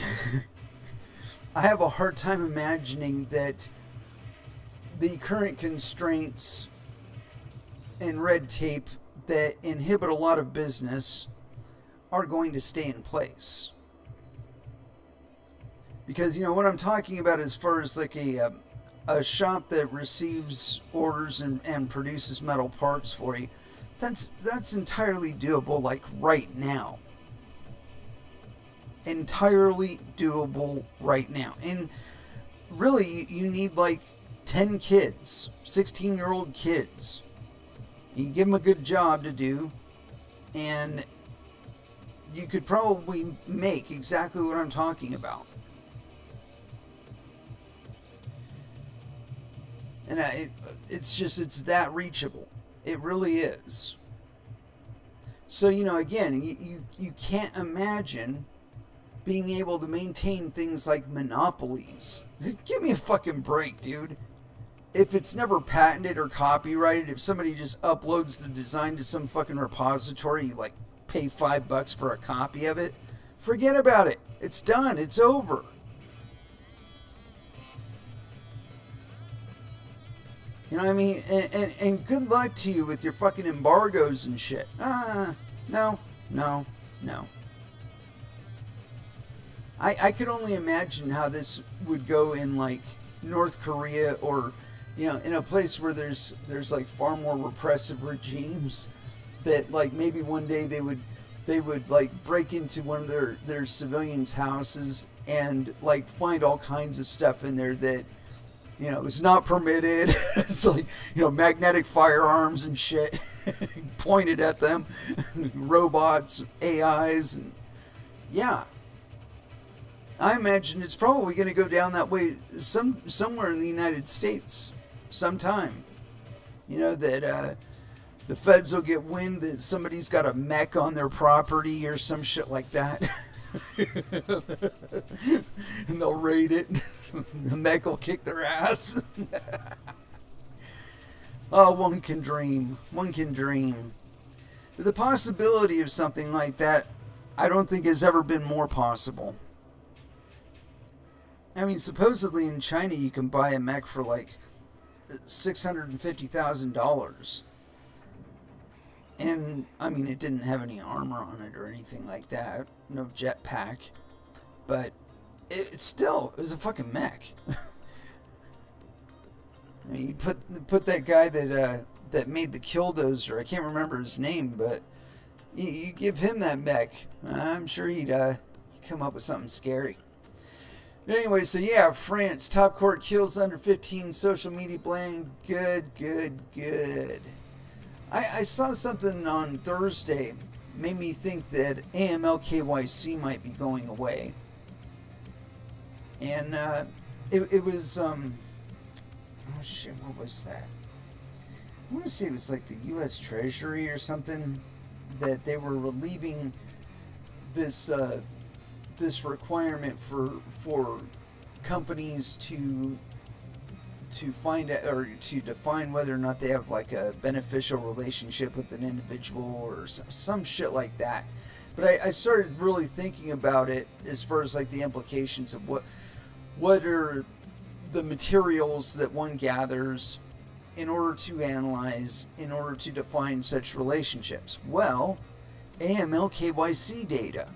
S1: I have a hard time imagining that the current constraints and red tape that inhibit a lot of business are going to stay in place. Because, you know, what I'm talking about as far as like a shop that receives orders and produces metal parts for you, that's entirely doable, like right now. Entirely doable right now. And really, you need like 10 kids, 16-year-old kids. You can give them a good job to do, and you could probably make exactly what I'm talking about. And it's that reachable. It really is. So, you know, again, you can't imagine being able to maintain things like monopolies. Give me a fucking break, dude. if it's never patented or copyrighted, if somebody just uploads the design to some fucking repository, you like pay $5 for a copy of it, forget about it. It's done. It's over. You know what I mean? And good luck to you with your fucking embargoes and shit. No. I could only imagine how this would go in like North Korea, or in a place where there's like far more repressive regimes, that like maybe one day they would like break into one of their civilians' houses and like find all kinds of stuff in there that is not permitted. It's like magnetic firearms and shit pointed at them, robots, AIs, and yeah. I imagine it's probably going to go down that way somewhere in the United States sometime. That the feds will get wind that somebody's got a mech on their property or some shit like that. And they'll raid it. The mech will kick their ass. Oh, one can dream. One can dream. But the possibility of something like that, I don't think has ever been more possible. I mean, supposedly in China you can buy a mech for like $650,000. And, I mean, it didn't have any armor on it or anything like that. No jetpack. But it was a fucking mech. I mean, you put that guy that made the Killdozer, I can't remember his name, but you give him that mech, I'm sure he'd come up with something scary. Anyway, so yeah, France, top court kills under 15, social media blame, good. I saw something on Thursday, made me think that AML KYC might be going away. And it was, oh shit, what was that? I want to say it was like the U.S. Treasury or something, that they were relieving this requirement for companies to find out, or to define whether or not they have like a beneficial relationship with an individual or some shit like that. But I started really thinking about it as far as like the implications of what are the materials that one gathers in order to analyze, in order to define such relationships. Well, AML KYC data.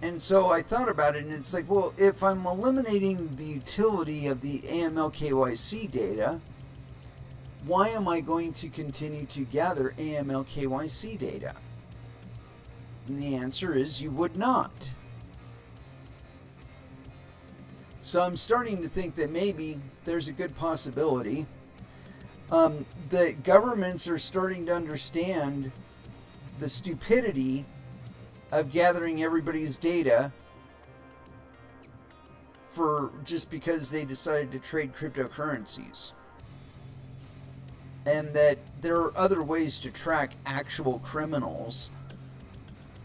S1: And so I thought about it, and it's like, well, if I'm eliminating the utility of the AML KYC data, why am I going to continue to gather AML KYC data? And the answer is you would not. So I'm starting to think that maybe there's a good possibility that governments are starting to understand the stupidity of gathering everybody's data for just because they decided to trade cryptocurrencies. And that there are other ways to track actual criminals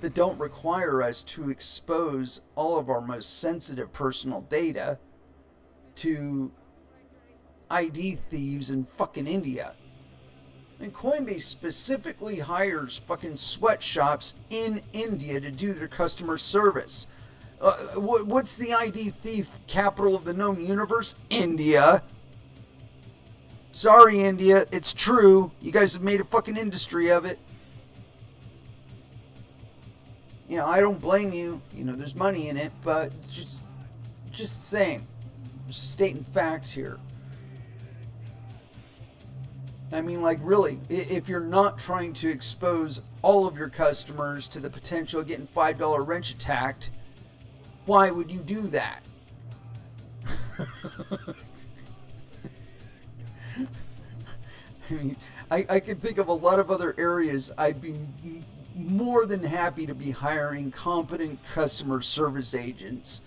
S1: that don't require us to expose all of our most sensitive personal data to ID thieves in fucking India. And Coinbase specifically hires fucking sweatshops in India to do their customer service. What's the ID thief capital of the known universe? India. Sorry, India. It's true. You guys have made a fucking industry of it. I don't blame you. There's money in it, but just saying. Just stating facts here. I mean, like, really, if you're not trying to expose all of your customers to the potential of getting $5 wrench attacked, why would you do that? I mean, I can think of a lot of other areas I'd be more than happy to be hiring competent customer service agents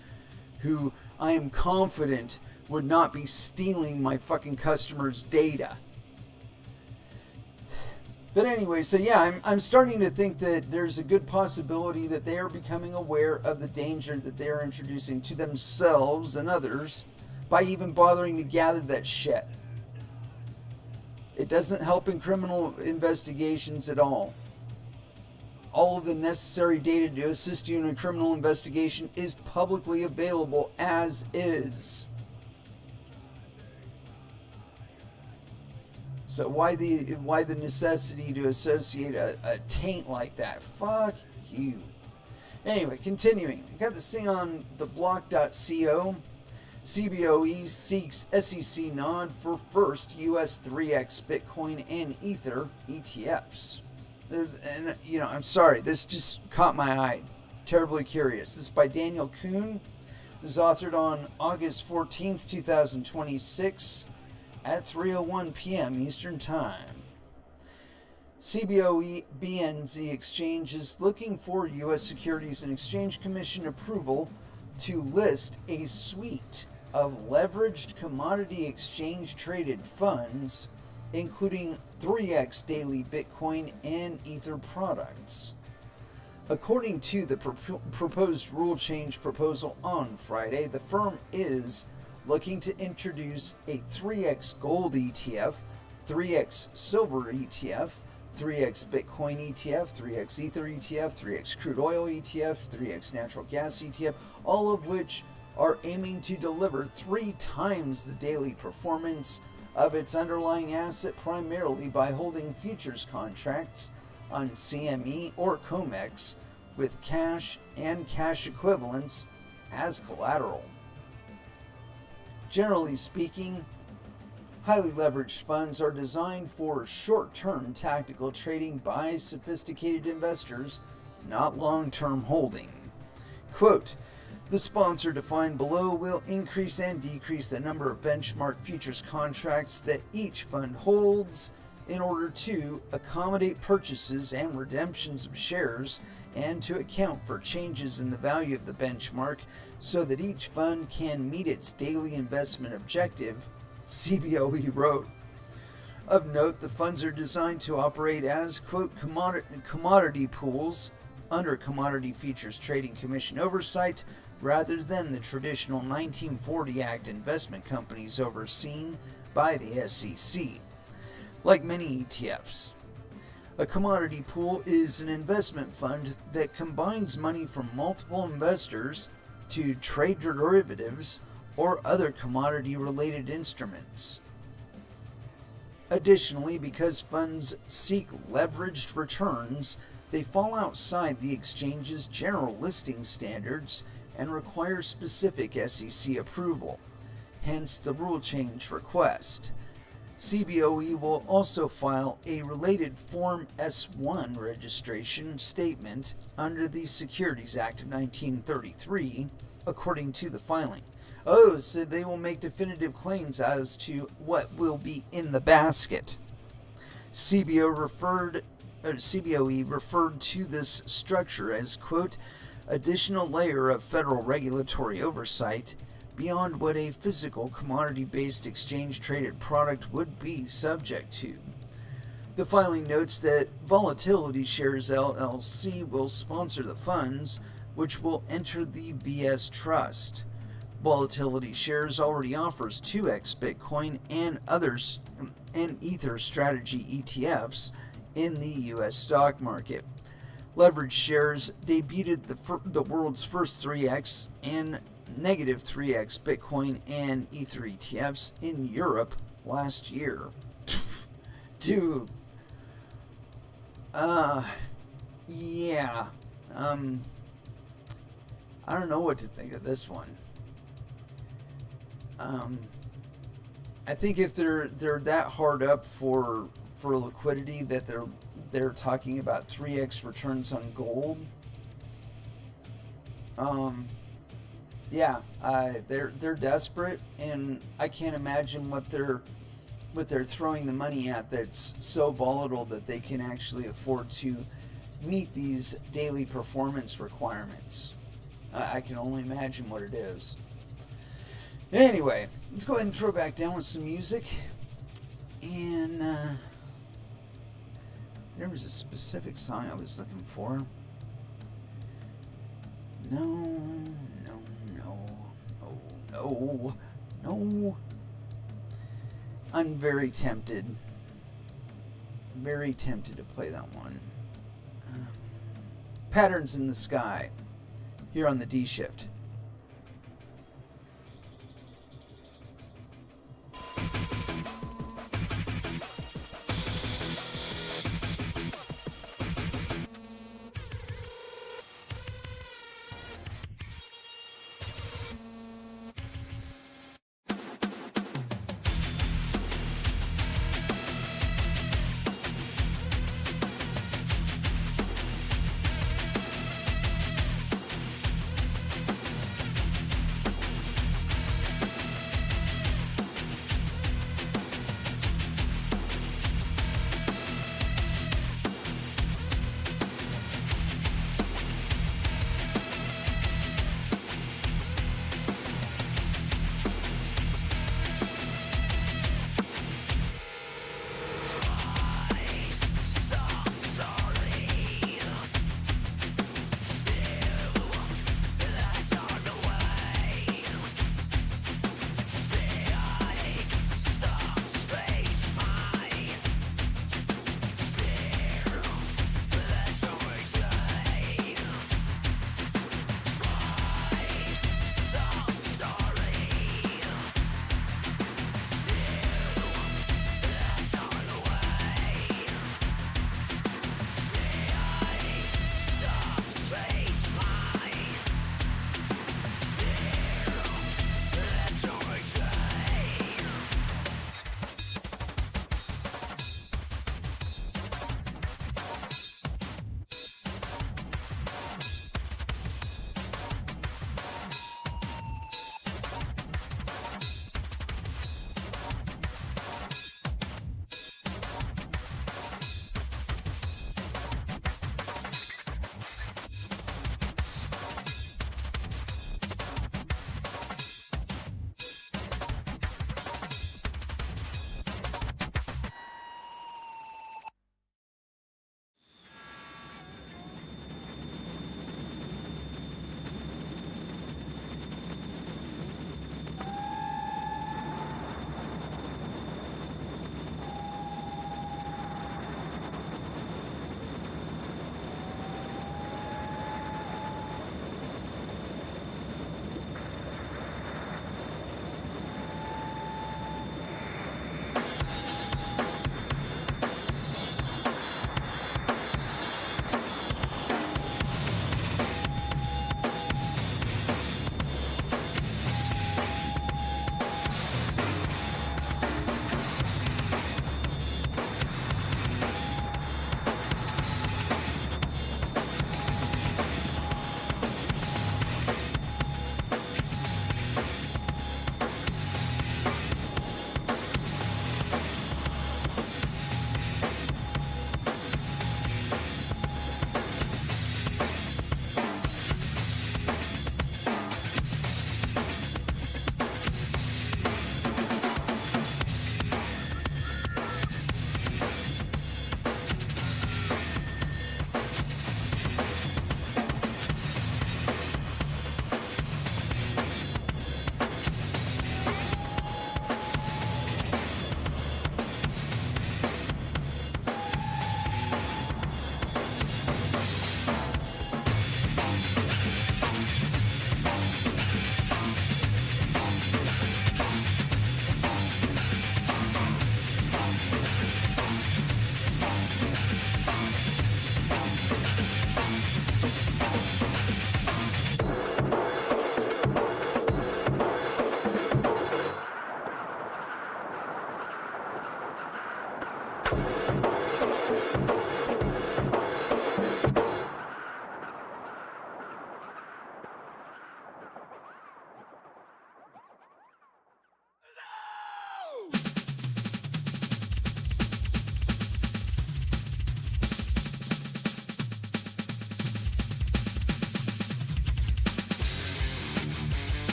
S1: who I am confident would not be stealing my fucking customers' data. But anyway, so yeah, I'm starting to think that there's a good possibility that they are becoming aware of the danger that they are introducing to themselves and others by even bothering to gather that shit. It doesn't help in criminal investigations at all. All of the necessary data to assist you in a criminal investigation is publicly available as is. So why the necessity to associate a taint like that? Fuck you. Anyway, continuing. I got this thing on the block.co. CBOE seeks SEC nod for first US 3x Bitcoin and Ether ETFs. And, I'm sorry, this just caught my eye. Terribly curious. This is by Daniel Kuhn. It was authored on August 14th, 2026 at 3:01 p.m. Eastern Time. CBOE BNZ Exchange is looking for U.S. Securities and Exchange Commission approval to list a suite of leveraged commodity exchange traded funds, including 3x daily Bitcoin and Ether products. According to the proposed rule change proposal on Friday, the firm is looking to introduce a 3x gold ETF, 3x silver ETF, 3x Bitcoin ETF, 3x Ether ETF, 3x crude oil ETF, 3x natural gas ETF, all of which are aiming to deliver 3 times the daily performance of its underlying asset, primarily by holding futures contracts on CME or COMEX with cash and cash equivalents as collateral. Generally speaking, highly leveraged funds are designed for short-term tactical trading by sophisticated investors, not long-term holding. Quote, the sponsor defined below will increase and decrease the number of benchmark futures contracts that each fund holds in order to accommodate purchases and redemptions of shares and to account for changes in the value of the benchmark so that each fund can meet its daily investment objective, CBOE wrote. Of note, the funds are designed to operate as, quote, commodity pools under Commodity Futures Trading Commission oversight rather than the traditional 1940 Act investment companies overseen by the SEC. Like many ETFs, a commodity pool is an investment fund that combines money from multiple investors to trade derivatives or other commodity-related instruments. Additionally, because funds seek leveraged returns, they fall outside the exchange's general listing standards and require specific SEC approval, hence the rule change request. CBOE will also file a related Form S-1 registration statement under the Securities Act of 1933, according to the filing. Oh, so they will make definitive claims as to what will be in the basket. CBOE referred to this structure as, quote, additional layer of federal regulatory oversight beyond what a physical commodity-based exchange-traded product would be subject to. The filing notes that Volatility Shares LLC will sponsor the funds, which will enter the VS Trust. Volatility Shares already offers 2x Bitcoin and others and Ether strategy ETFs in the U.S. stock market. Leveraged Shares debuted the world's first 3x and negative 3x Bitcoin and Ether ETFs in Europe last year. Dude. Yeah. I don't know what to think of this one. I think if they're that hard up for liquidity that they're talking about 3x returns on gold. Yeah, they're desperate, and I can't imagine what they're throwing the money at that's so volatile that they can actually afford to meet these daily performance requirements. I can only imagine what it is. Anyway, let's go ahead and throw back down with some music. And there was a specific song I was looking for. No. No. I'm very tempted. Very tempted to play that one. Patterns in the Sky. Here on the D shift.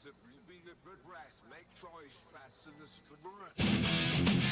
S2: Be a good rest. Make choice. That's in the splendor.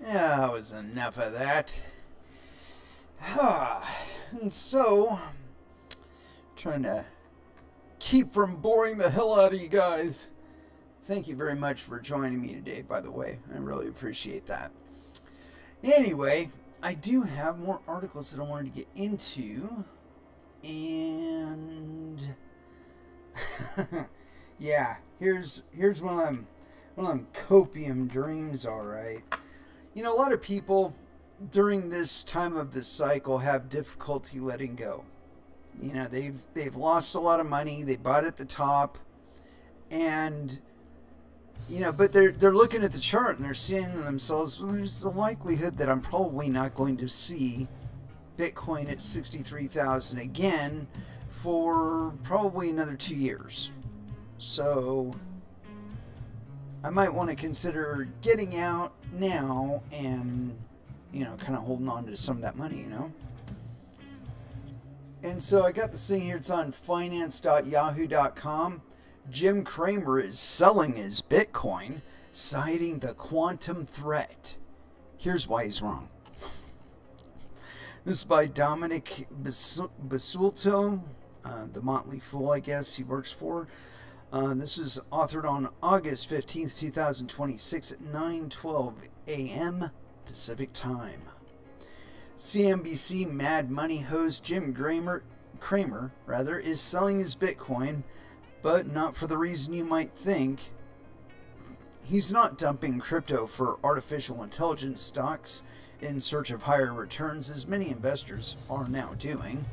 S1: Yeah, that was enough of that. And so, trying to keep from boring the hell out of you guys. Thank you very much for joining me today, by the way. I really appreciate that. Anyway, I do have more articles that I wanted to get into. And yeah, here's one of them copium dreams, alright. You know, a lot of people during this time of the cycle have difficulty letting go. You know, they've lost a lot of money, they bought at the top, and you know, but they're looking at the chart and they're saying to themselves, well, there's a likelihood that I'm probably not going to see Bitcoin at 63,000 again for probably another 2 years. So I might want to consider getting out now and, you know, kind of holding on to some of that money, you know. And so I got this thing here. It's on finance.yahoo.com. Jim Cramer is selling his Bitcoin, citing the quantum threat. Here's why he's wrong. This is by Dominic Basulto, the Motley Fool, I guess he works for. This is authored on August 15th, 2026 at 9:12 a.m. Pacific Time. CNBC Mad Money host Jim Cramer is selling his Bitcoin, but not for the reason you might think. He's not dumping crypto for artificial intelligence stocks in search of higher returns, as many investors are now doing.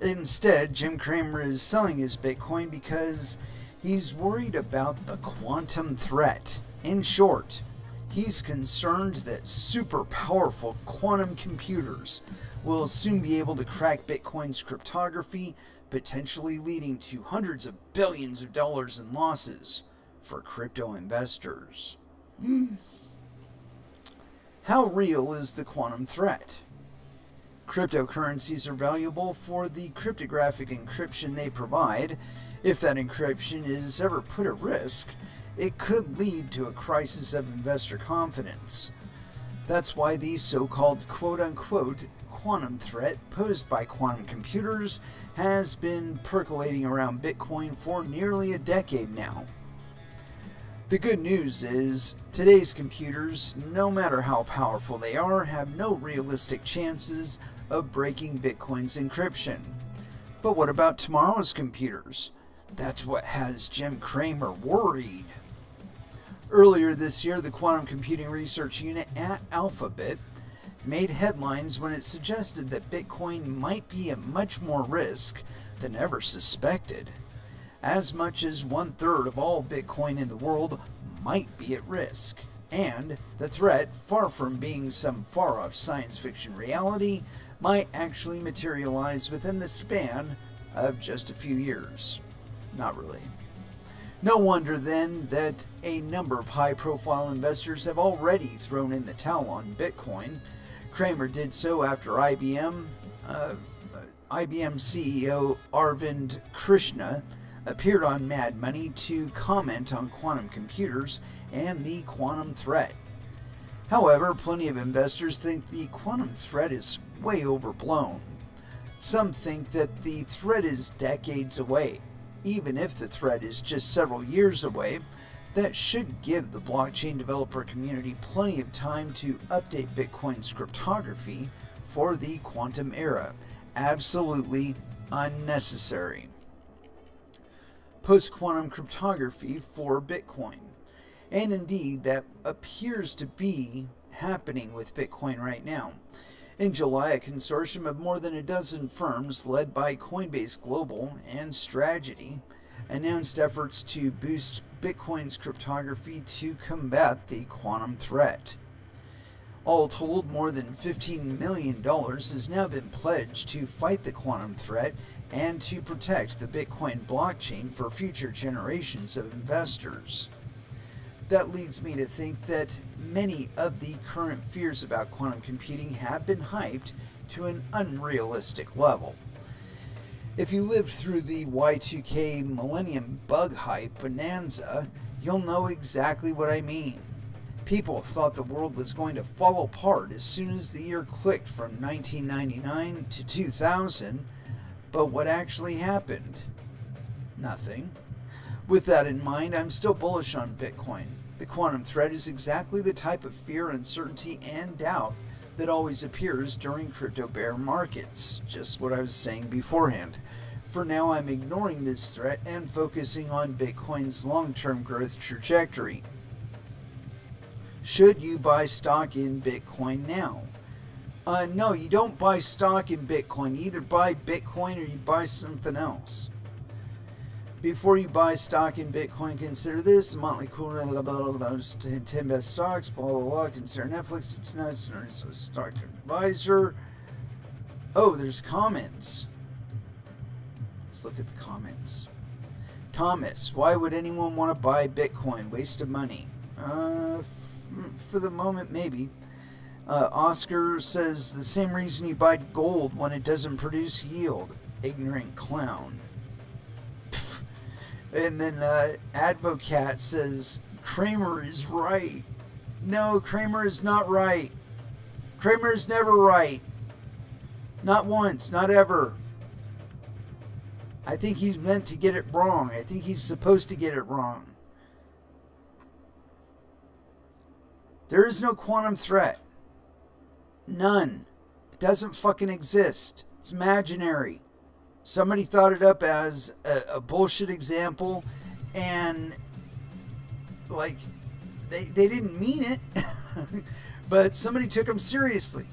S1: Instead, Jim Cramer is selling his Bitcoin because he's worried about the quantum threat. In short, he's concerned that super powerful quantum computers will soon be able to crack Bitcoin's cryptography, potentially leading to hundreds of billions of dollars in losses for crypto investors. How real is the quantum threat? Cryptocurrencies are valuable for the cryptographic encryption they provide. If that encryption is ever put at risk, it could lead to a crisis of investor confidence. That's why the so-called quote-unquote quantum threat posed by quantum computers has been percolating around Bitcoin for nearly a decade now. The good news is, today's computers, no matter how powerful they are, have no realistic chances of breaking Bitcoin's encryption. But what about tomorrow's computers? That's what has Jim Cramer worried. Earlier this year, the quantum computing research unit at Alphabet made headlines when it suggested that Bitcoin might be at much more risk than ever suspected. As much as 1/3 of all Bitcoin in the world might be at risk, and the threat, far from being some far-off science fiction reality, might actually materialize within the span of just a few years. Not really. No wonder then that a number of high-profile investors have already thrown in the towel on Bitcoin. Cramer did so after IBM CEO Arvind Krishna appeared on Mad Money to comment on quantum computers and the quantum threat. However, plenty of investors think the quantum threat is way overblown. Some think that the threat is decades away. Even if the threat is just several years away, that should give the blockchain developer community plenty of time to update Bitcoin's cryptography for the quantum era. Absolutely unnecessary. Post-quantum cryptography for Bitcoin. And indeed, that appears to be happening with Bitcoin right now. In July, a consortium of more than a dozen firms led by Coinbase Global and Strategy announced efforts to boost Bitcoin's cryptography to combat the quantum threat. All told, more than $15 million has now been pledged to fight the quantum threat and to protect the Bitcoin blockchain for future generations of investors. That leads me to think that many of the current fears about quantum computing have been hyped to an unrealistic level. If you lived through the Y2K Millennium Bug Hype bonanza, you'll know exactly what I mean. People thought the world was going to fall apart as soon as the year clicked from 1999 to 2000, but what actually happened? Nothing. With that in mind, I'm still bullish on Bitcoin. The quantum threat is exactly the type of fear, uncertainty, and doubt that always appears during crypto bear markets. Just what I was saying beforehand. For now, I'm ignoring this threat and focusing on Bitcoin's long-term growth trajectory. Should you buy stock in Bitcoin now? No, you don't buy stock in Bitcoin. You either buy Bitcoin or you buy something else. Before you buy stock in Bitcoin, consider this. The monthly cool 10 best stocks, blah, blah, blah. Consider Netflix. It's not a stock advisor. Oh, there's comments. Let's look at the comments. Thomas, why would anyone want to buy Bitcoin? Waste of money. For the moment, maybe. Oscar says the same reason you buy gold when it doesn't produce yield. Ignorant clown. Pfft. And then Advocat says Kramer is right. No, Kramer is not right. Kramer is never right. Not once, not ever. I think he's meant to get it wrong. I think he's supposed to get it wrong. There is no quantum threat. None. It doesn't fucking exist. It's imaginary. Somebody thought it up as a bullshit example, and like they didn't mean it, but somebody took them seriously.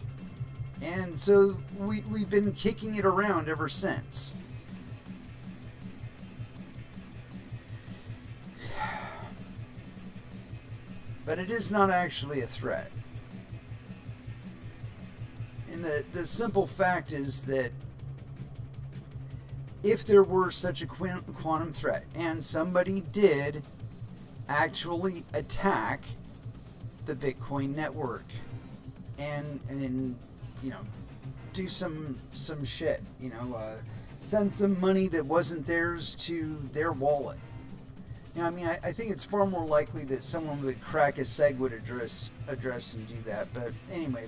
S1: And so we've been kicking it around ever since. But it is not actually a threat. And the simple fact is that if there were such a quantum threat and somebody did actually attack the Bitcoin network and you know, do some shit, you know, send some money that wasn't theirs to their wallet. Now, I mean, I think it's far more likely that someone would crack a SegWit address and do that. But anyway,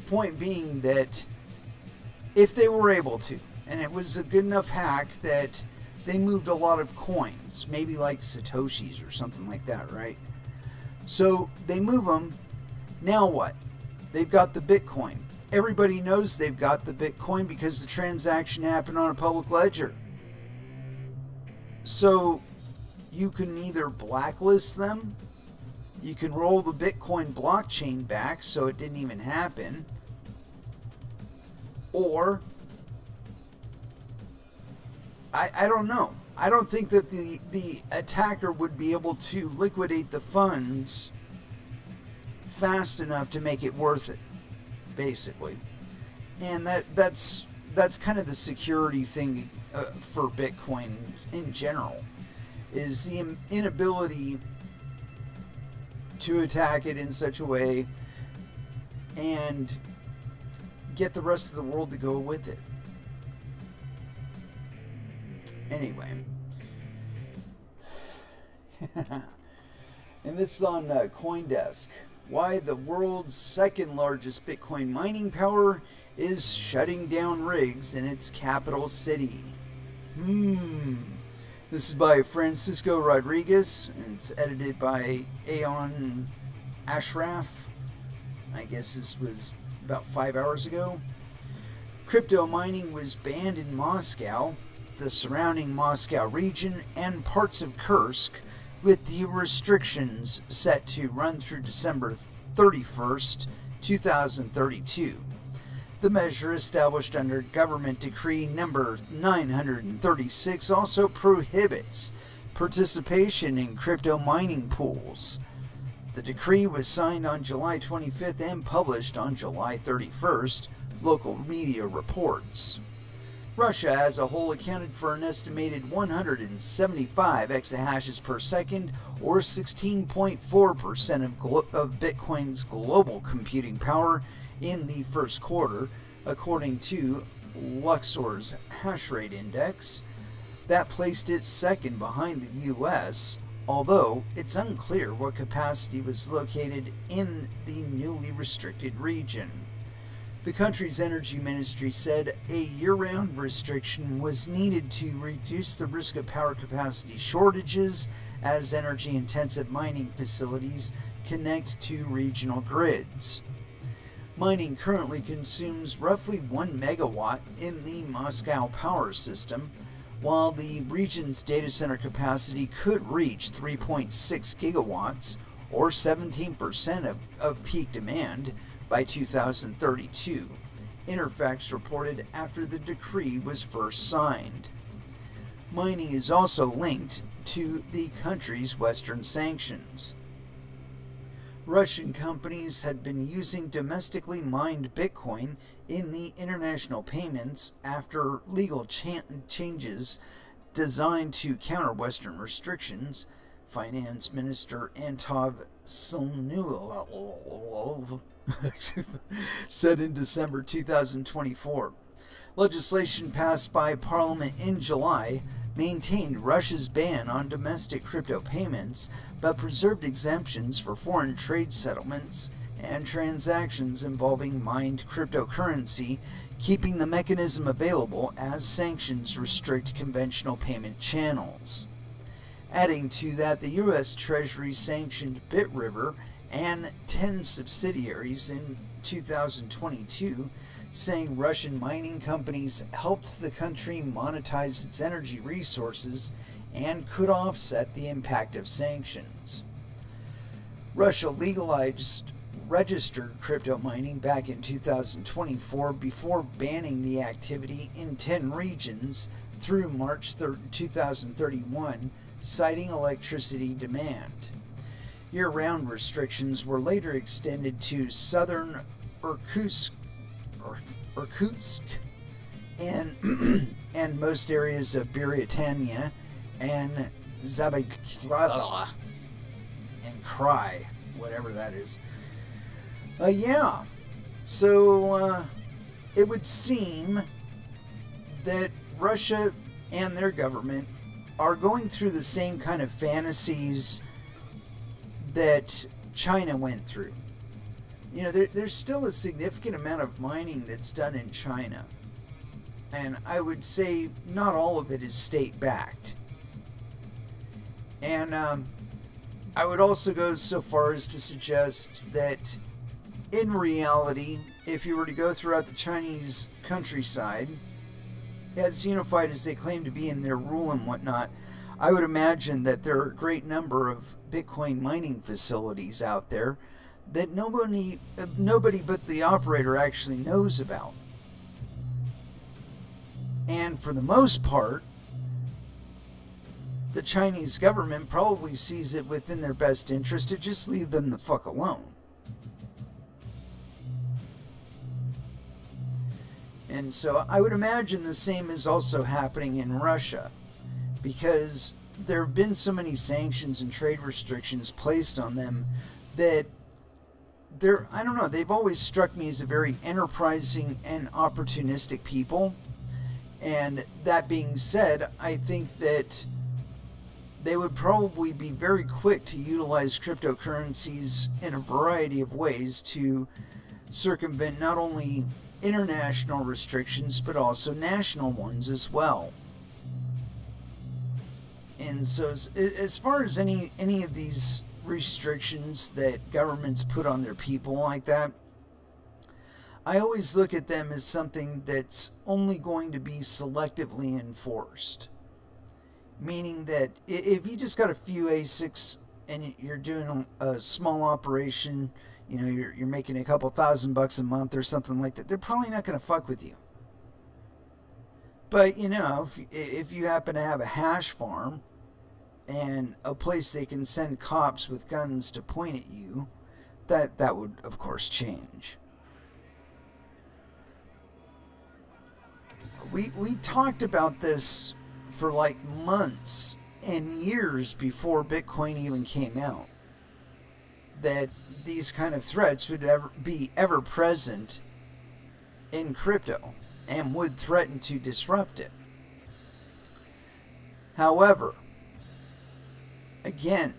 S1: point being that if they were able to, and it was a good enough hack that they moved a lot of coins, maybe like Satoshis or something like that, right? So they move them. Now what? They've got the Bitcoin. Everybody knows they've got the Bitcoin because the transaction happened on a public ledger. So you can either blacklist them, you can roll the Bitcoin blockchain back so it didn't even happen, or I don't know. I don't think that the attacker would be able to liquidate the funds fast enough to make it worth it, basically. And that's kind of the security thing for Bitcoin in general, is the inability to attack it in such a way and get the rest of the world to go with it. Anyway. And this is on CoinDesk. Why the world's second largest Bitcoin mining power is shutting down rigs in its capital city. This is by Francisco Rodriguez, and it's edited by Aeon Ashraf. I guess this was about 5 hours ago. Crypto mining was banned in Moscow, the surrounding Moscow region, and parts of Kursk, with the restrictions set to run through December 31st, 2032. The measure, established under Government Decree number 936, also prohibits participation in crypto mining pools. The decree was signed on July 25th and published on July 31st, local media reports. Russia as a whole accounted for an estimated 175 exahashes per second, or 16.4% of Bitcoin's global computing power in the first quarter, according to Luxor's hash rate index. That placed it second behind the US, although it's unclear what capacity was located in the newly restricted region. The country's energy ministry said a year-round restriction was needed to reduce the risk of power capacity shortages as energy-intensive mining facilities connect to regional grids. Mining currently consumes roughly 1 megawatt in the Moscow power system, while the region's data center capacity could reach 3.6 gigawatts, or 17% of peak demand, by 2032, Interfax reported after the decree was first signed. Mining is also linked to the country's Western sanctions. Russian companies had been using domestically mined Bitcoin in the international payments after legal changes designed to counter Western restrictions, Finance Minister Antov Silnulov said in December 2024. Legislation passed by Parliament in July maintained Russia's ban on domestic crypto payments, but preserved exemptions for foreign trade settlements and transactions involving mined cryptocurrency, keeping the mechanism available as sanctions restrict conventional payment channels. Adding to that, the U.S. Treasury sanctioned BitRiver and 10 subsidiaries in 2022, saying Russian mining companies helped the country monetize its energy resources and could offset the impact of sanctions. Russia legalized registered crypto mining back in 2024 before banning the activity in 10 regions through March 2031, citing electricity demand. Year-round restrictions were later extended to southern Irkutsk and and most areas of Buryatia and Zabaikala and Krai, whatever that is. So it would seem that Russia and their government are going through the same kind of fantasies that China went through. You know, there's still a significant amount of mining that's done in China. And I would say not all of it is state-backed. And I would also go so far as to suggest that in reality, if you were to go throughout the Chinese countryside, as unified as they claim to be in their rule and whatnot, I would imagine that there are a great number of Bitcoin mining facilities out there that nobody but the operator actually knows about. And for the most part, the Chinese government probably sees it within their best interest to just leave them the fuck alone. And so I would imagine the same is also happening in Russia, because there have been so many sanctions and trade restrictions placed on them that I don't know, they've always struck me as a very enterprising and opportunistic people. And that being said, I think that they would probably be very quick to utilize cryptocurrencies in a variety of ways to circumvent not only international restrictions but also national ones as well. And so as far as any of these restrictions that governments put on their people like that, I always look at them as something that's only going to be selectively enforced. Meaning that if you just got a few ASICs and you're doing a small operation, you know, you're making a couple $1,000 a month or something like that, they're probably not going to fuck with you. But, you know, if you happen to have a hash farm and a place they can send cops with guns to point at you, that would, of course, change. We talked about this for like months and years before Bitcoin even came out, that these kind of threats would be ever present in crypto and would threaten to disrupt it. However, again,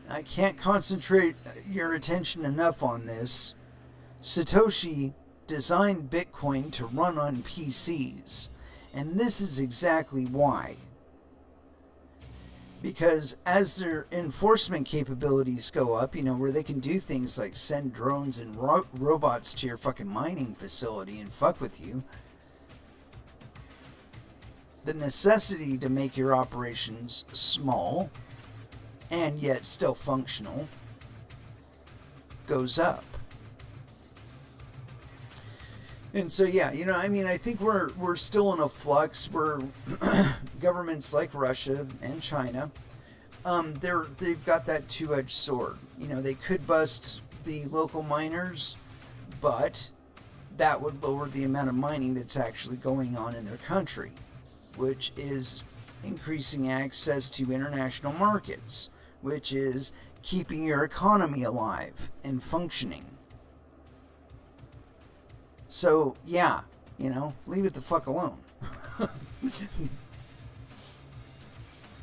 S1: I can't concentrate your attention enough on this. Satoshi designed Bitcoin to run on PCs. And this is exactly why. Because as their enforcement capabilities go up, where they can do things like send drones and robots to your fucking mining facility and fuck with you, the necessity to make your operations small and yet still functional goes up. And so, yeah, I think we're still in a flux where governments like Russia and China, they've got that two-edged sword. They could bust the local miners, but that would lower the amount of mining that's actually going on in their country, which is increasing access to international markets, which is keeping your economy alive and functioning. So, yeah, leave it the fuck alone.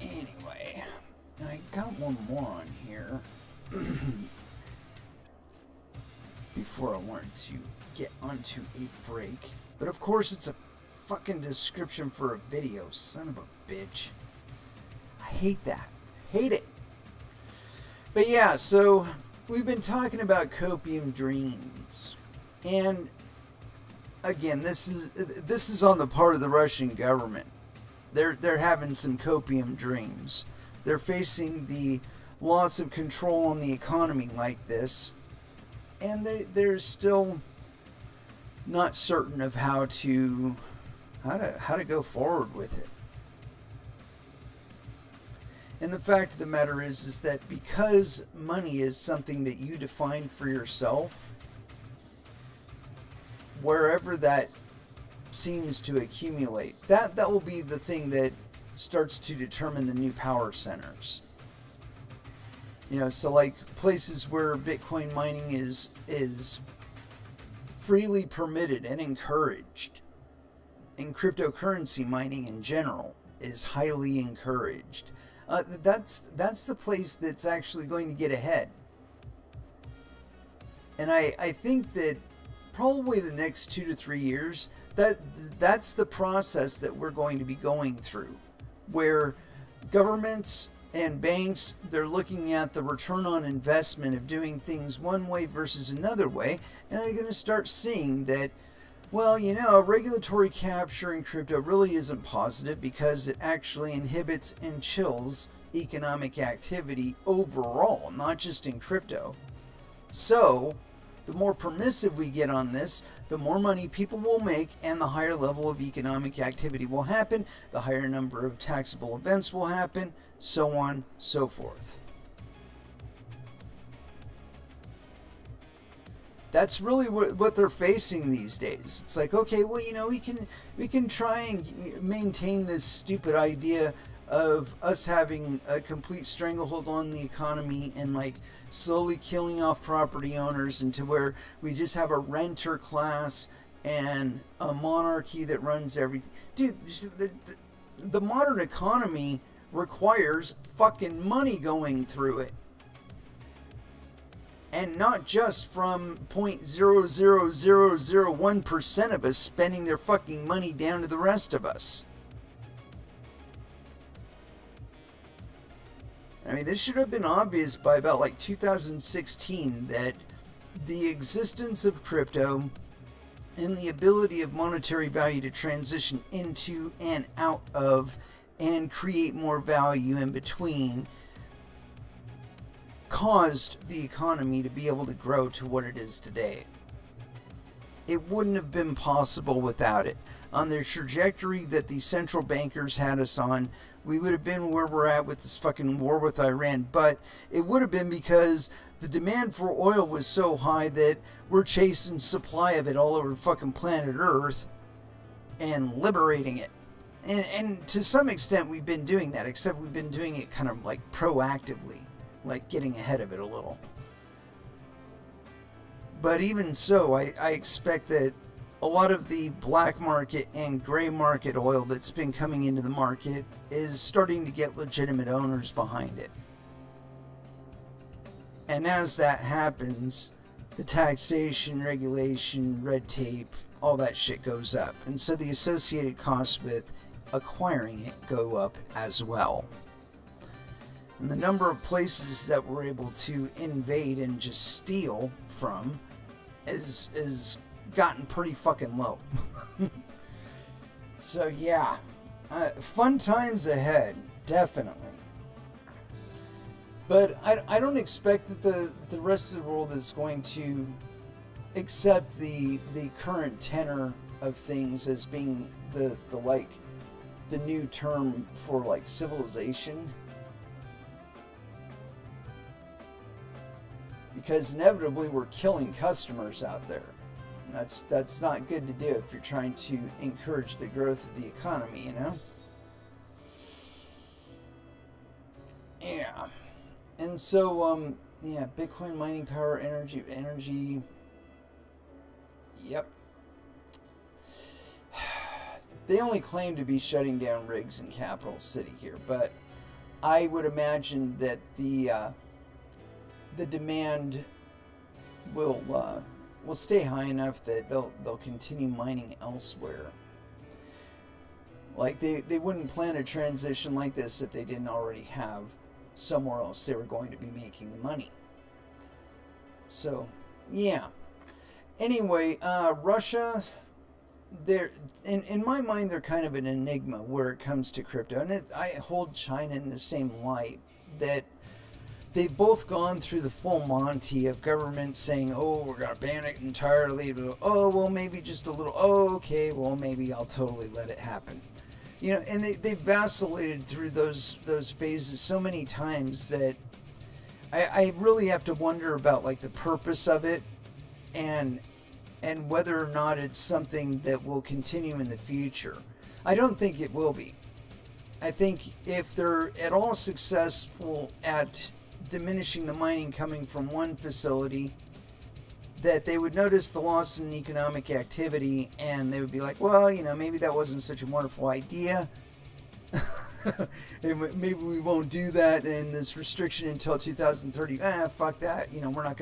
S1: Anyway, I got one more on here before I wanted to get onto a break. But of course, it's a fucking description for a video, son of a bitch. I hate that. Hate it. But yeah, so we've been talking about copium dreams. And again, this is on the part of the Russian government. They're having some copium dreams. They're facing the loss of control on the economy like this, and they're still not certain of how to go forward with it. And the fact of the matter is that because money is something that you define for yourself, wherever that seems to accumulate, that will be the thing that starts to determine the new power centers. So like places where Bitcoin mining is freely permitted and encouraged, and cryptocurrency mining in general is highly encouraged. That's the place that's actually going to get ahead. And I think that probably the next 2 to 3 years, that's the process that we're going to be going through, where governments and banks, they're looking at the return on investment of doing things one way versus another way, and they're going to start seeing that, well, regulatory capture in crypto really isn't positive because it actually inhibits and chills economic activity overall, not just in crypto. So the more permissive we get on this, the more money people will make, and the higher level of economic activity will happen, the higher number of taxable events will happen, so on, so forth. That's really what they're facing these days. It's like, okay, well, we can try and maintain this stupid idea of us having a complete stranglehold on the economy and like slowly killing off property owners into where we just have a renter class and a monarchy that runs everything. Dude, the modern economy requires fucking money going through it. And not just from 0.00001% of us spending their fucking money down to the rest of us. I mean, this should have been obvious by about like 2016 that the existence of crypto and the ability of monetary value to transition into and out of and create more value in between caused the economy to be able to grow to what it is today. It wouldn't have been possible without it. On the trajectory that the central bankers had us on, we would have been where we're at with this fucking war with Iran, but it would have been because the demand for oil was so high that we're chasing supply of it all over fucking planet Earth and liberating it. And to some extent we've been doing that, except we've been doing it kind of like proactively, like getting ahead of it a little. But even so, I expect that a lot of the black market and gray market oil that's been coming into the market is starting to get legitimate owners behind it. And as that happens, the taxation, regulation, red tape, all that shit goes up. And so the associated costs with acquiring it go up as well. And the number of places that we're able to invade and just steal from is gotten pretty fucking low. So yeah, fun times ahead, definitely. But I don't expect that the rest of the world is going to accept the current tenor of things as being the new term for like civilization. Because inevitably we're killing customers out there. That's not good to do if you're trying to encourage the growth of the economy, you know? Yeah. And so, yeah, Bitcoin mining power, energy. Yep. They only claim to be shutting down rigs in Capital City here, but I would imagine that the demand will stay high enough that they'll continue mining elsewhere. Like they wouldn't plan a transition like this if they didn't already have somewhere else they were going to be making the money. So yeah. Anyway, Russia, they're in my mind they're kind of an enigma where it comes to crypto, and I hold China in the same light that they've both gone through the full Monty of government saying, oh, we're going to ban it entirely. Oh, well, maybe just a little. Oh, okay, well, maybe I'll totally let it happen. You know, and they vacillated through those phases so many times that I really have to wonder about, like, the purpose of it and whether or not it's something that will continue in the future. I don't think it will be. I think if they're at all successful at diminishing the mining coming from one facility, that they would notice the loss in economic activity and they would be like, well, you know, maybe that wasn't such a wonderful idea. Maybe we won't do that in this restriction until 2030. Fuck that. You know, we're not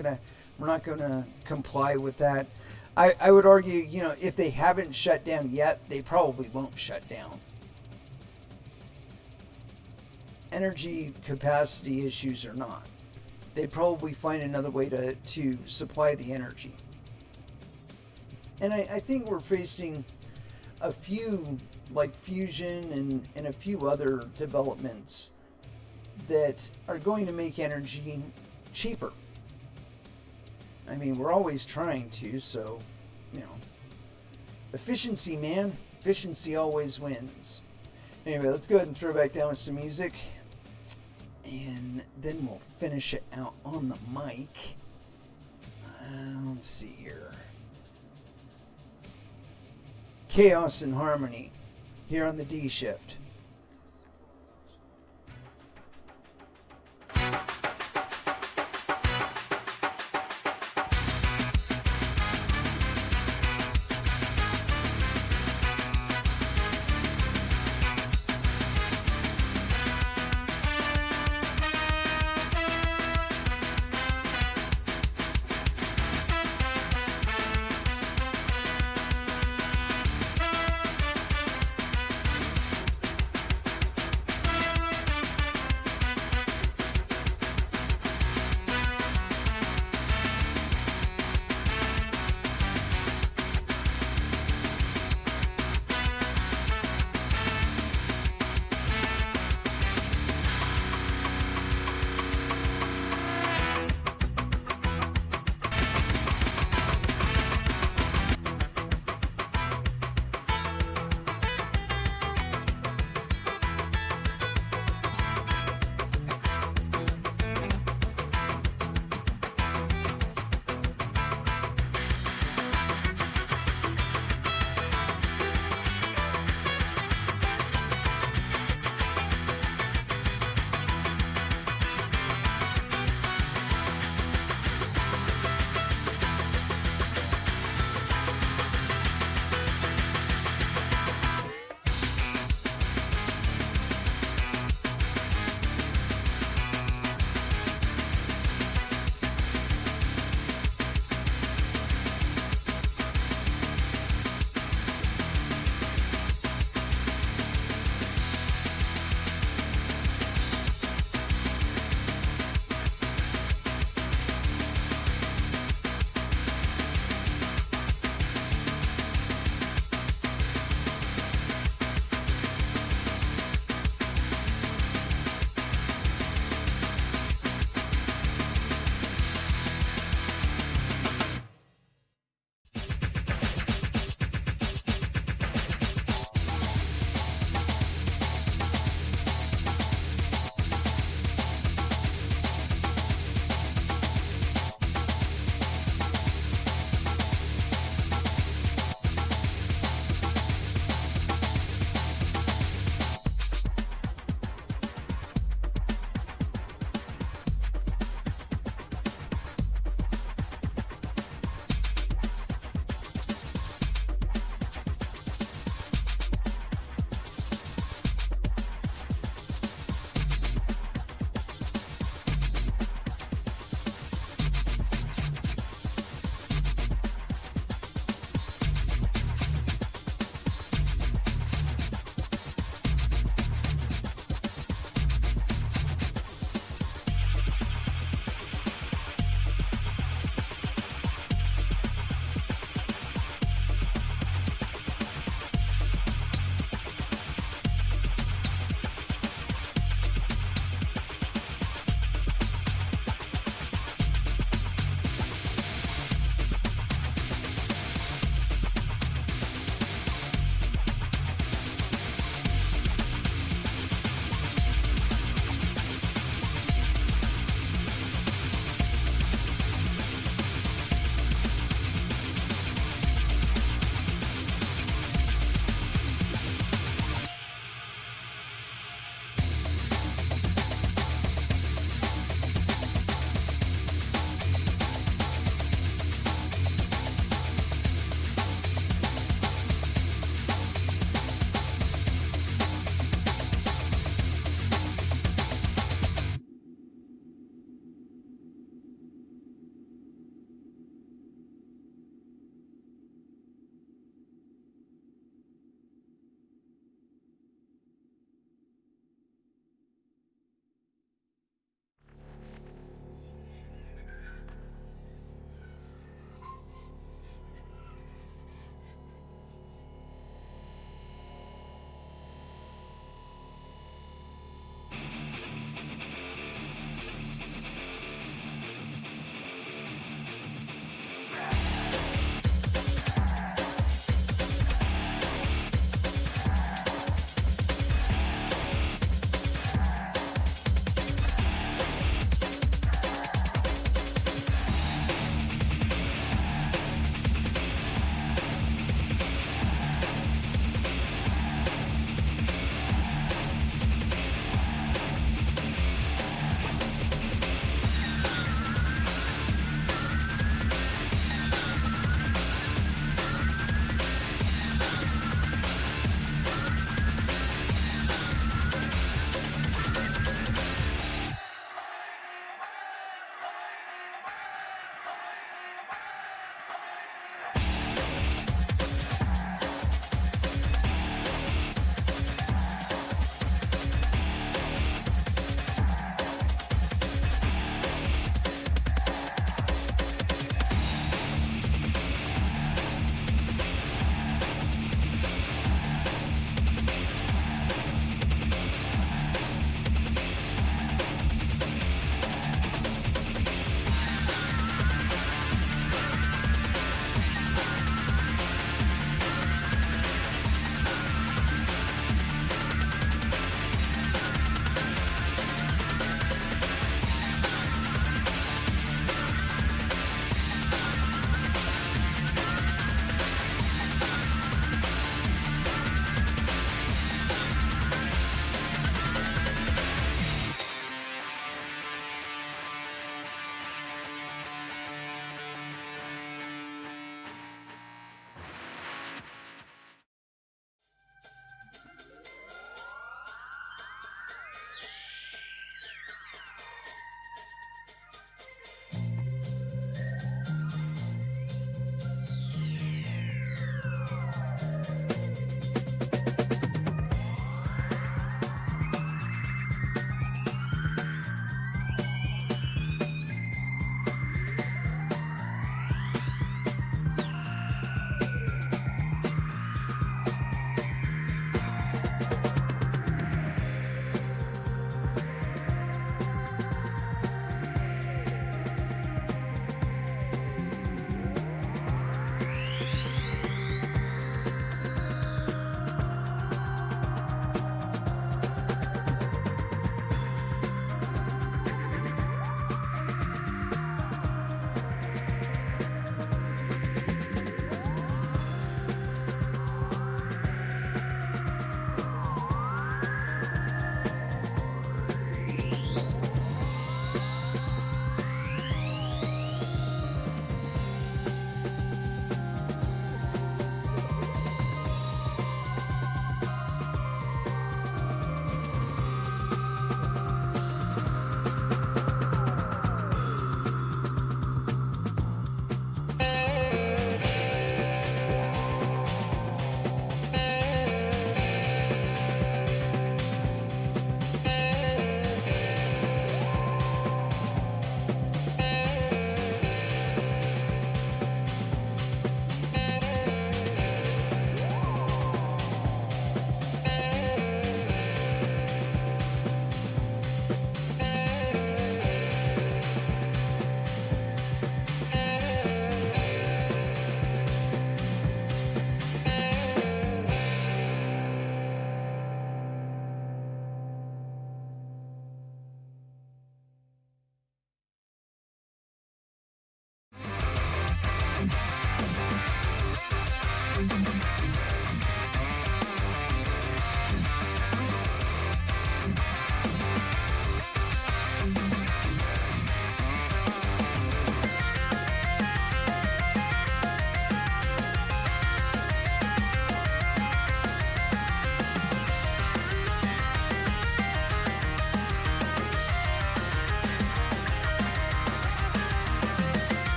S1: gonna comply with that. I would argue, you know, if they haven't shut down yet, they probably won't shut down. Energy capacity issues or not, they'd probably find another way to supply the energy. And I think we're facing a few, like fusion and a few other developments that are going to make energy cheaper. I mean, we're always trying to, so, you know, efficiency, man. Efficiency always wins. Anyway, let's go ahead and throw back down with some music. And then we'll finish it out on the mic. Let's see here. Chaos and Harmony here on the D shift.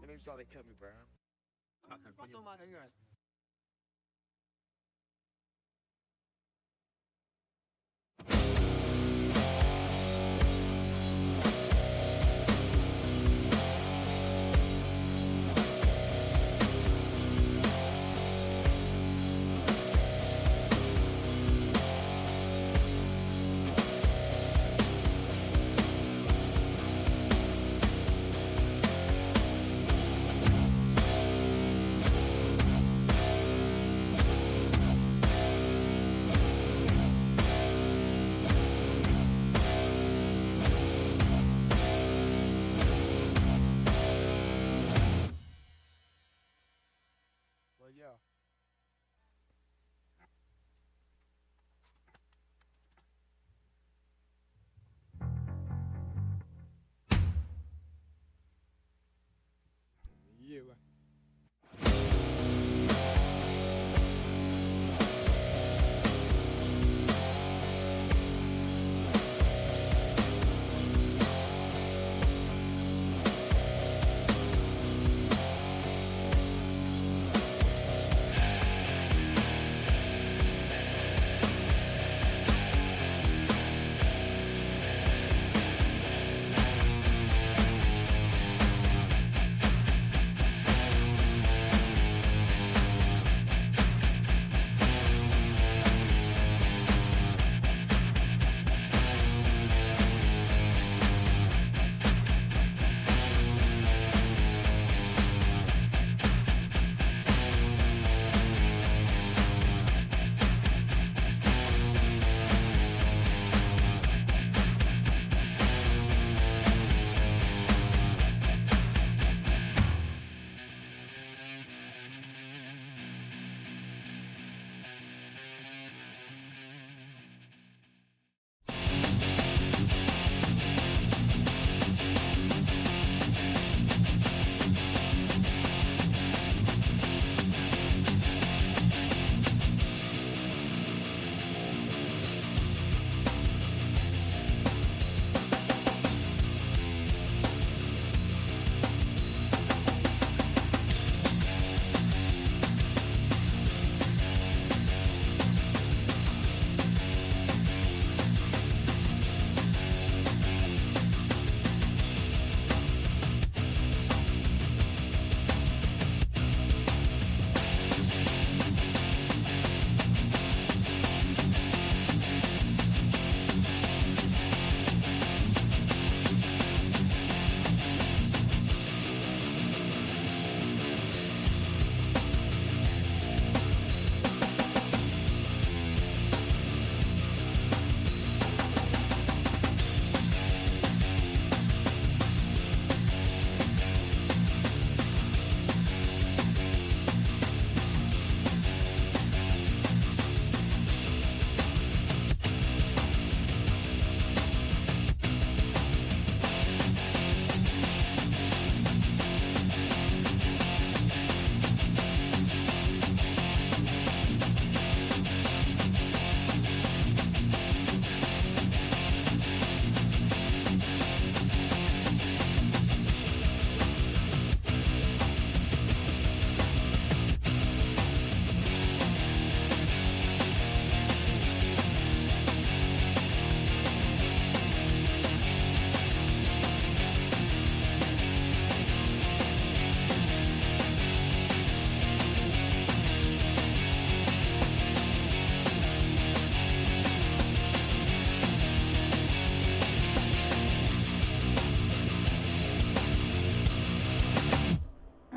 S3: It means like they killed me, bro.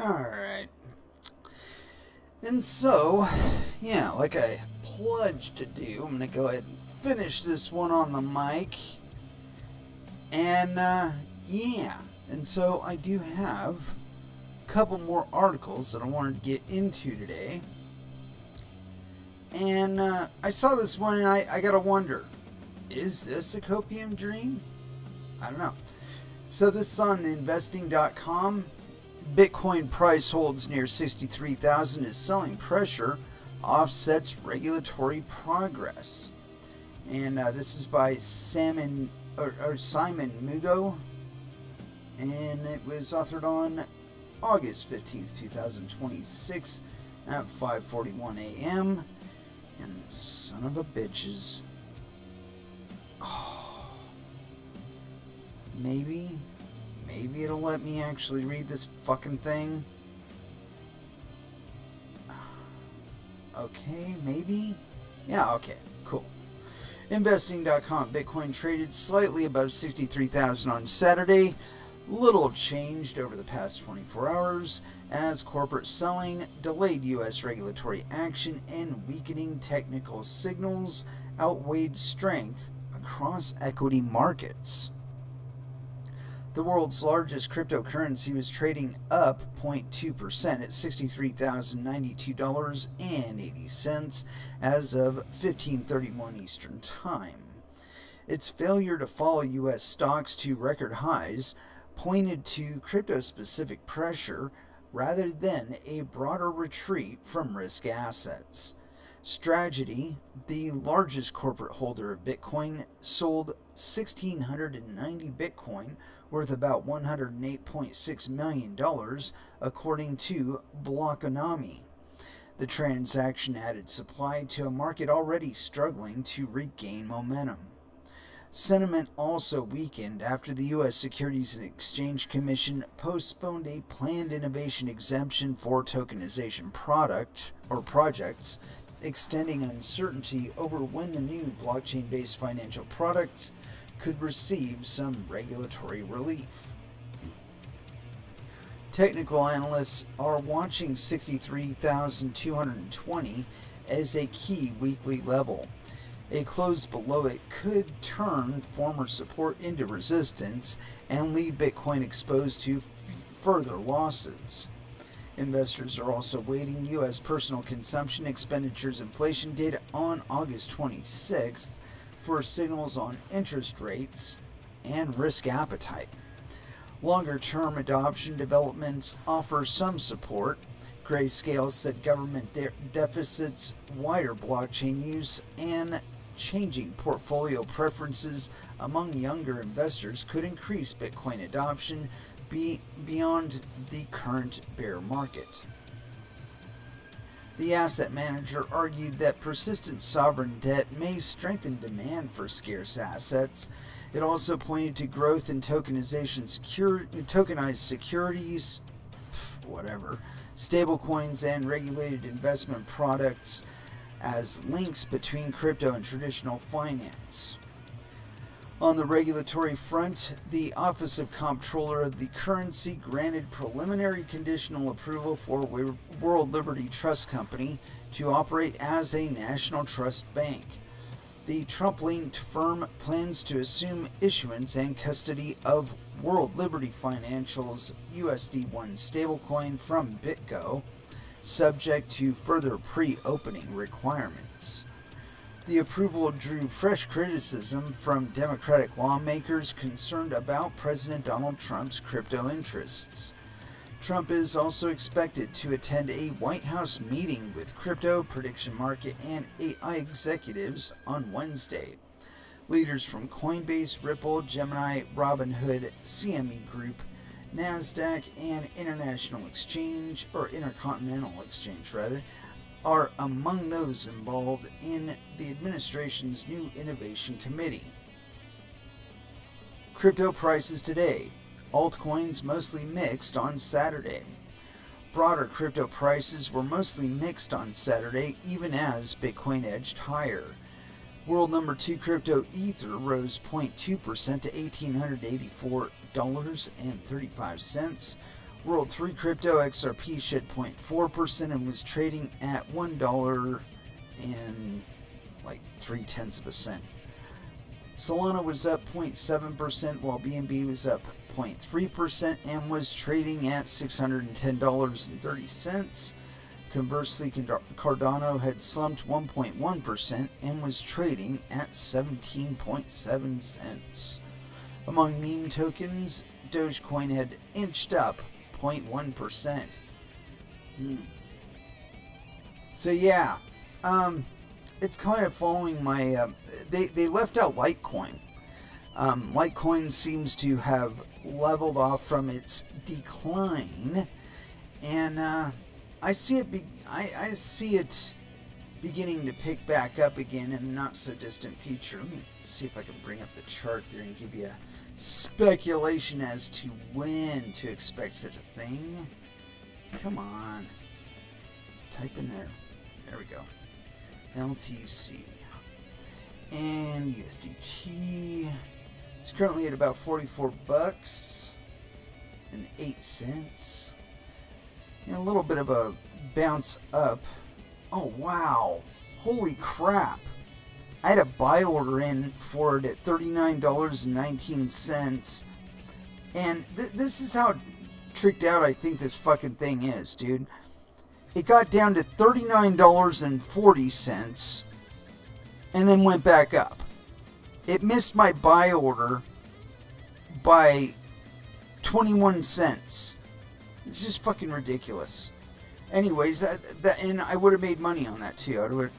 S1: Alright. And so, yeah, like I pledged to do, I'm going to go ahead and finish this one on the mic. And, yeah. And so I do have a couple more articles that I wanted to get into today. And I saw this one and I gotta wonder, is this a copium dream? I don't know. So this is on investing.com. Bitcoin price holds near 63,000 as selling pressure offsets regulatory progress. And this is by Simon Mugo. And it was authored on August 15th, 2026 at 5:41 a.m. And son of a bitches. Oh. Maybe it'll let me actually read this fucking thing. Okay, maybe? Yeah, okay, cool. Investing.com. Bitcoin traded slightly above 63,000 on Saturday. Little changed over the past 24 hours as corporate selling, delayed U.S. regulatory action, and weakening technical signals outweighed strength across equity markets. The world's largest cryptocurrency was trading up 0.2% at $63,092.80 as of 15:31 Eastern Time. Its failure to follow U.S. stocks to record highs pointed to crypto-specific pressure rather than a broader retreat from risk assets. Strategy, the largest corporate holder of Bitcoin, sold 1,690 Bitcoin, worth about $108.6 million, according to Blockonomy. The transaction added supply to a market already struggling to regain momentum. Sentiment also weakened after the U.S. Securities and Exchange Commission postponed a planned innovation exemption for tokenization projects, extending uncertainty over when the new blockchain-based financial products could receive some regulatory relief. Technical analysts are watching 63,220 as a key weekly level. A close below it could turn former support into resistance and leave Bitcoin exposed to further losses. Investors are also waiting U.S. personal consumption expenditures inflation data on August 26th for signals on interest rates and risk appetite. Longer-term adoption developments offer some support. Grayscale said government deficits, wider blockchain use, and changing portfolio preferences among younger investors could increase Bitcoin adoption beyond the current bear market. The asset manager argued that persistent sovereign debt may strengthen demand for scarce assets. It also pointed to growth in tokenized securities, stablecoins, and regulated investment products as links between crypto and traditional finance. On the regulatory front, the Office of Comptroller of the Currency granted preliminary conditional approval for World Liberty Trust Company to operate as a national trust bank. The Trump-linked firm plans to assume issuance and custody of World Liberty Financial's USD1 stablecoin from BitGo, subject to further pre-opening requirements. The approval drew fresh criticism from Democratic lawmakers concerned about President Donald Trump's crypto interests. Trump is also expected to attend a White House meeting with crypto, prediction market, and AI executives on Wednesday. Leaders from Coinbase, Ripple, Gemini, Robinhood, CME Group, NASDAQ, and Intercontinental Exchange, are among those involved in the administration's new innovation committee. Crypto prices today. Altcoins mostly mixed on Saturday. Broader crypto prices were mostly mixed on Saturday, even as Bitcoin edged higher. World number 2 crypto Ether rose 0.2% to $1,884.35, World 3 crypto XRP shed 0.4% and was trading at $1 and like 0.3%. Solana was up 0.7% while BNB was up 0.3% and was trading at $610.30. Conversely, Cardano had slumped 1.1% and was trading at 17.7 cents. Among meme tokens, Dogecoin had inched up 0.1%. So yeah, it's kind of following my. They left out Litecoin. Litecoin seems to have leveled off from its decline, and I see it. I see it beginning to pick back up again in the not so distant future. Let me see if I can bring up the chart there and give you a speculation as to when to expect such a thing. Come on, type in there. There we go. LTC and USDT is currently at about $44 and 8 cents. A little bit of a bounce up. Oh wow, holy crap. I had a buy order in for it at $39.19, and this is how tricked out I think this fucking thing is, dude. It got down to $39.40 and then went back up. It missed my buy order by 21 cents. It's just fucking ridiculous. Anyways, and I would have made money on that too.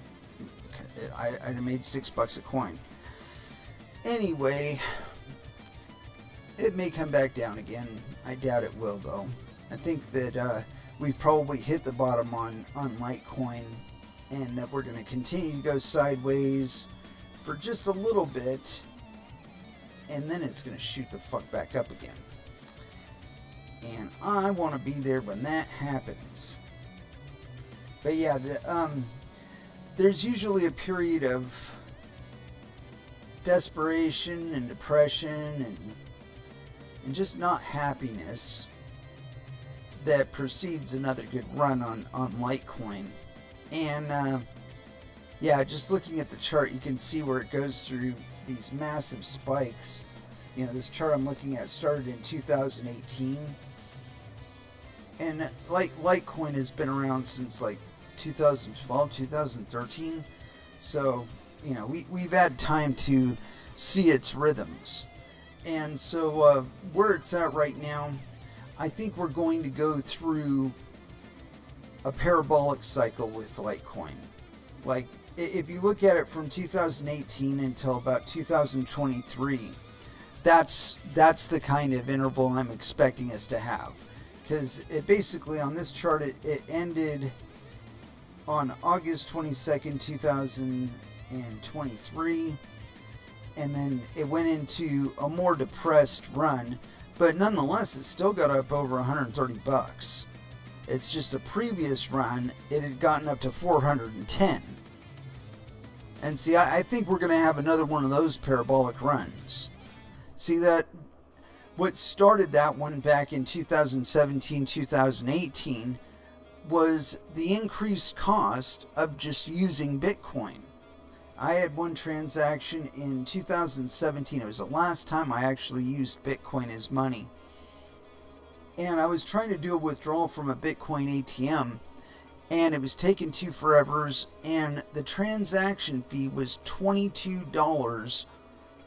S1: I'd have made $6 a coin. Anyway, it may come back down again. I doubt it will, though. I think that we've probably hit the bottom on Litecoin, and that we're going to continue to go sideways for just a little bit, and then it's going to shoot the fuck back up again. And I want to be there when that happens. But yeah, there's usually a period of desperation and depression and just not happiness that precedes another good run on Litecoin. And yeah, just looking at the chart, you can see where it goes through these massive spikes. You know, this chart I'm looking at started in 2018, and Litecoin has been around since like 2012, 2013. So, you know, we've had time to see its rhythms. And so where it's at right now, I think we're going to go through a parabolic cycle with Litecoin. Like, if you look at it from 2018 until about 2023, that's the kind of interval I'm expecting us to have. Because it basically, on this chart, it ended on August 22nd, 2023, and then it went into a more depressed run, but nonetheless, it still got up over $130. It's just the previous run, it had gotten up to 410. And see, I think we're going to have another one of those parabolic runs. See, that what started that one back in 2017, 2018 was the increased cost of just using Bitcoin. I had one transaction in 2017. It was the last time I actually used Bitcoin as money. And I was trying to do a withdrawal from a Bitcoin ATM, and it was taking 2 forevers, and the transaction fee was $22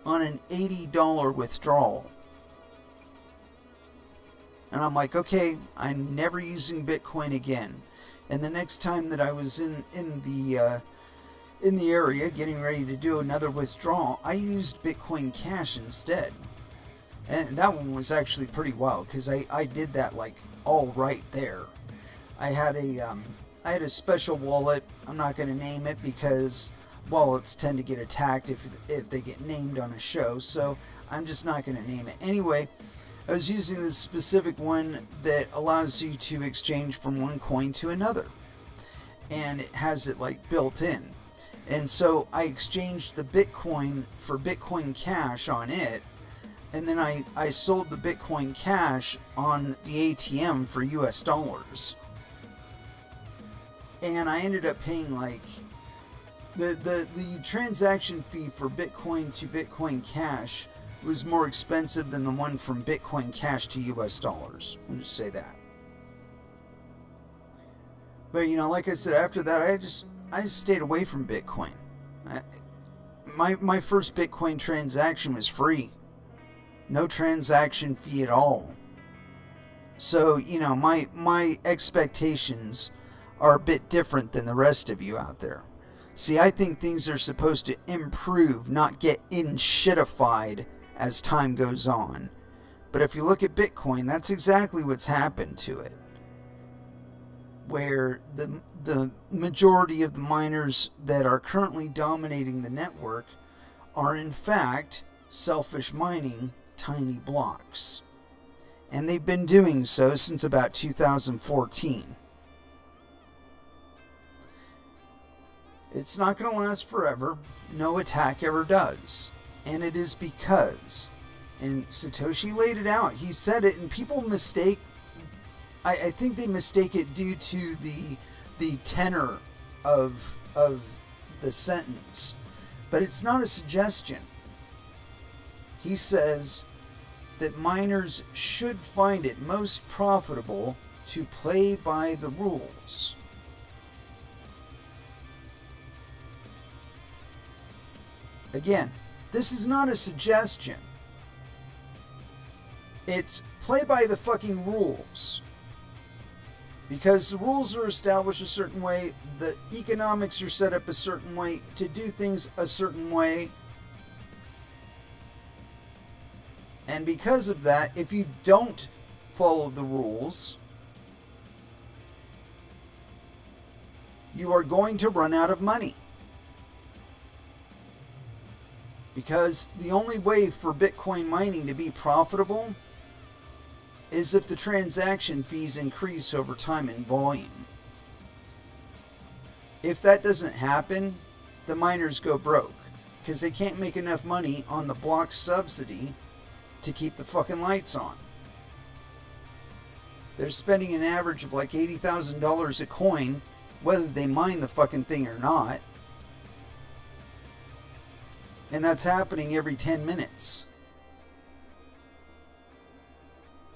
S1: on an $80 withdrawal. And I'm like, okay, I'm never using Bitcoin again. And the next time that I was in the area getting ready to do another withdrawal, I used Bitcoin Cash instead. And that one was actually pretty wild, because I did that like all right there. I had a special wallet. I'm not going to name it because wallets tend to get attacked if they get named on a show. So I'm just not going to name it. Anyway, I was using this specific one that allows you to exchange from one coin to another. And it has it like built in. And so I exchanged the Bitcoin for Bitcoin Cash on it. and then I sold the Bitcoin Cash on the ATM for US dollars. And I ended up paying like the transaction fee for Bitcoin to Bitcoin Cash was more expensive than the one from Bitcoin Cash to US dollars. I'll just say that. But like I said, after that I just stayed away from Bitcoin. My first Bitcoin transaction was free. No transaction fee at all. So, my expectations are a bit different than the rest of you out there. See, I think things are supposed to improve, not get shitified as time goes on. But if you look at Bitcoin, that's exactly what's happened to it. Where the majority of the miners that are currently dominating the network are in fact selfish mining tiny blocks. And they've been doing so since about 2014. It's not going to last forever. No attack ever does. And it is because, and Satoshi laid it out, he said it, and people mistake, I think they mistake it due to the tenor of the sentence. But it's not a suggestion. He says that miners should find it most profitable to play by the rules. Again, this is not a suggestion. It's play by the fucking rules. Because the rules are established a certain way, the economics are set up a certain way, to do things a certain way. And because of that, if you don't follow the rules, you are going to run out of money. Because the only way for Bitcoin mining to be profitable is if the transaction fees increase over time in volume. If that doesn't happen, the miners go broke because they can't make enough money on the block subsidy to keep the fucking lights on. They're spending an average of like $80,000 a coin, whether they mine the fucking thing or not. And that's happening every 10 minutes.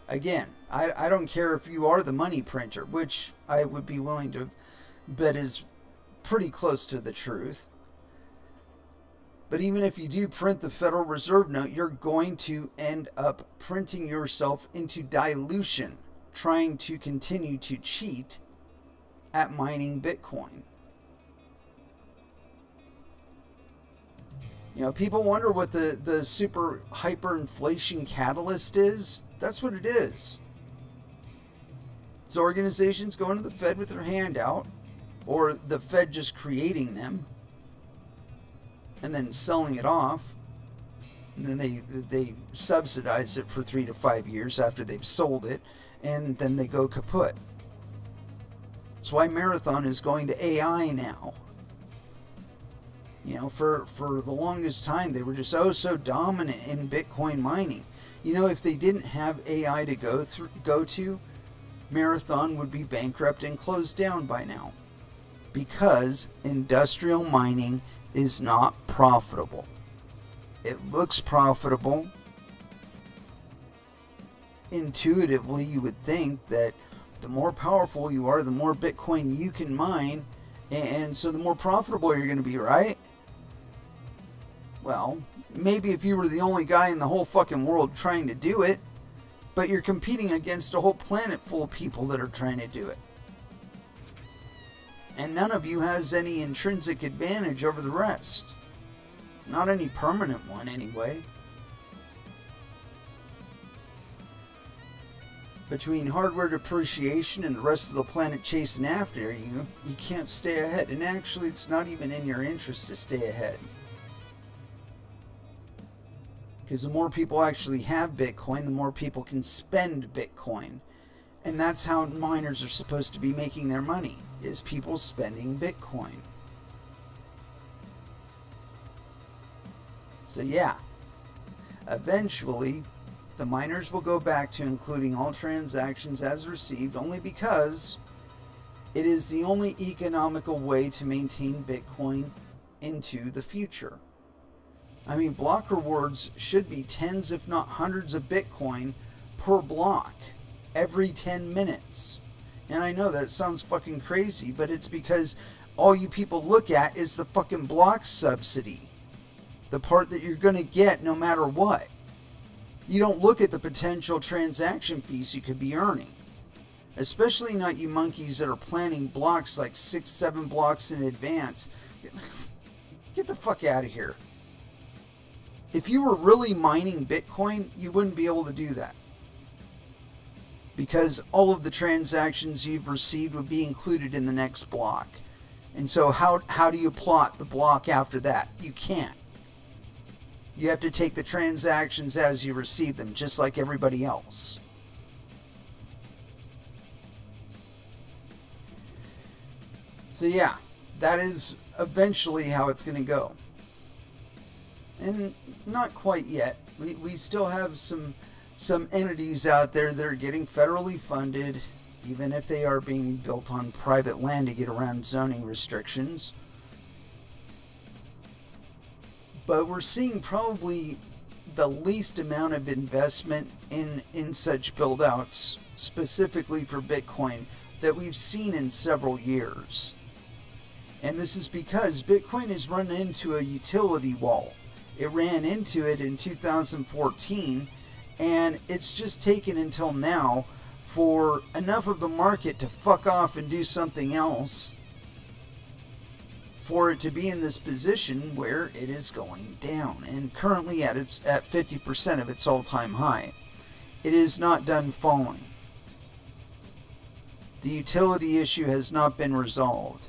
S1: Again, I don't care if you are the money printer, which I would be willing to bet is pretty close to the truth. But even if you do print the Federal Reserve note, you're going to end up printing yourself into dilution, trying to continue to cheat at mining Bitcoin. People wonder what the super hyperinflation catalyst is. That's what it is. It's organizations going to the Fed with their hand out, or the Fed just creating them, and then selling it off. And then they subsidize it for 3 to 5 years after they've sold it, and then they go kaput. That's why Marathon is going to AI now. For the longest time, they were just so dominant in Bitcoin mining. If they didn't have AI to go to, Marathon would be bankrupt and closed down by now. Because industrial mining is not profitable. It looks profitable. Intuitively, you would think that the more powerful you are, the more Bitcoin you can mine, and so the more profitable you're going to be, right? Well, maybe if you were the only guy in the whole fucking world trying to do it, but you're competing against a whole planet full of people that are trying to do it. And none of you has any intrinsic advantage over the rest. Not any permanent one, anyway. Between hardware depreciation and the rest of the planet chasing after you, you can't stay ahead. And actually, it's not even in your interest to stay ahead. Because the more people actually have Bitcoin, the more people can spend Bitcoin. And that's how miners are supposed to be making their money, is people spending Bitcoin. So yeah, Eventually, the miners will go back to including all transactions as received only because it is the only economical way to maintain Bitcoin into the future. I mean, block rewards should be tens if not hundreds of Bitcoin per block every 10 minutes. And I know that sounds fucking crazy, but it's because all you people look at is the fucking block subsidy. The part that you're going to get no matter what. You don't look at the potential transaction fees you could be earning. Especially not you monkeys that are planning blocks like 6-7 blocks in advance. Get the fuck out of here. If you were really mining Bitcoin, you wouldn't be able to do that. Because all of the transactions you've received would be included in the next block. And so how do you plot the block after that? You can't. You have to take the transactions as you receive them, just like everybody else. So yeah, that is eventually how it's going to go. And not quite yet. We still have some entities out there that are getting federally funded, even if they are being built on private land to get around zoning restrictions. But we're seeing probably the least amount of investment in such build-outs, specifically for Bitcoin, that we've seen in several years. And this is because Bitcoin has run into a utility wall. It ran into it in 2014, and it's just taken until now for enough of the market to fuck off and do something else for it to be in this position where it is going down, and currently at 50% of its all-time high. It is not done falling. The utility issue has not been resolved,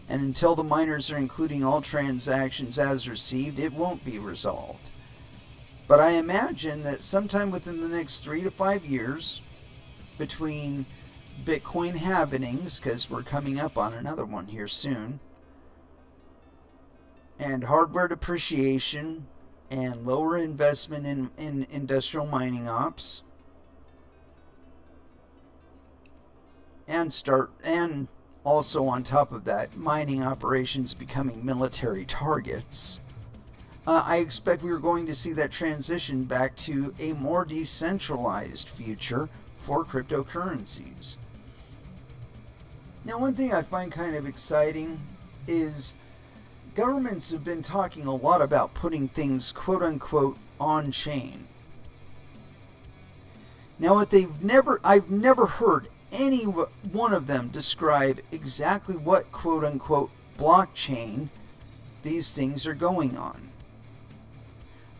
S1: and until the miners are including all transactions as received, it won't be resolved. But I imagine that sometime within the next 3 to 5 years, between Bitcoin halvenings, because we're coming up on another one here soon, and hardware depreciation and lower investment in industrial mining ops, and also on top of that, mining operations becoming military targets, I expect we are going to see that transition back to a more decentralized future for cryptocurrencies. Now, one thing I find kind of exciting is governments have been talking a lot about putting things quote-unquote on-chain. Now, I've never heard any one of them describe exactly what quote-unquote blockchain these things are going on.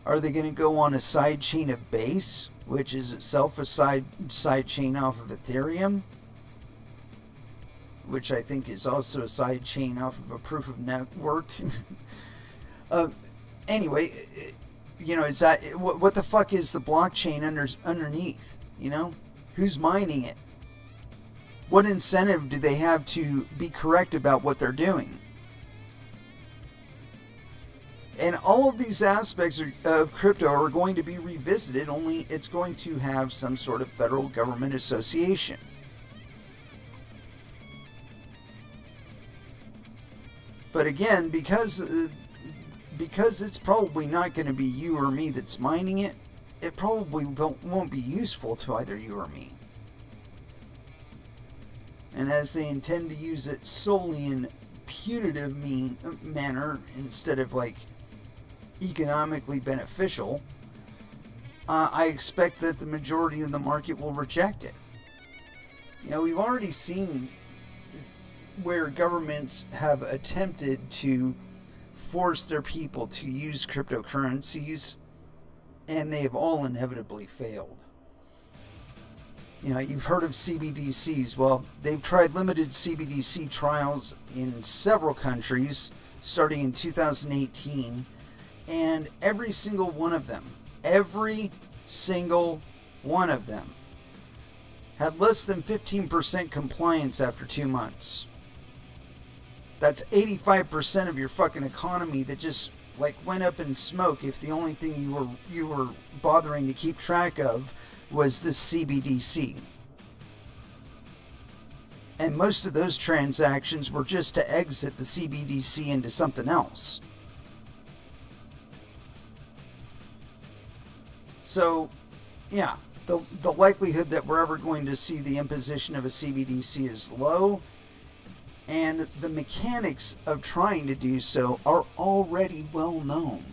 S1: Are they going to go on a side chain of Base, which is itself a side chain off of Ethereum, which I think is also a side chain off of a proof of network? Anyway, is that what the fuck is the blockchain underneath? Who's mining it? What incentive do they have to be correct about what they're doing? And all of these aspects of crypto are going to be revisited, only it's going to have some sort of federal government association. But again, because it's probably not going to be you or me that's mining it, it probably won't be useful to either you or me. And as they intend to use it solely in punitive manner instead of economically beneficial, I expect that the majority of the market will reject it. We've already seen where governments have attempted to force their people to use cryptocurrencies, and they have all inevitably failed. You've heard of CBDCs. Well, they've tried limited CBDC trials in several countries starting in 2018, and every single one of them had less than 15% compliance after 2 months. That's 85% of your fucking economy that just went up in smoke if the only thing you were bothering to keep track of was the CBDC. And most of those transactions were just to exit the CBDC into something else. So, yeah, the likelihood that we're ever going to see the imposition of a CBDC is low, and the mechanics of trying to do so are already well known.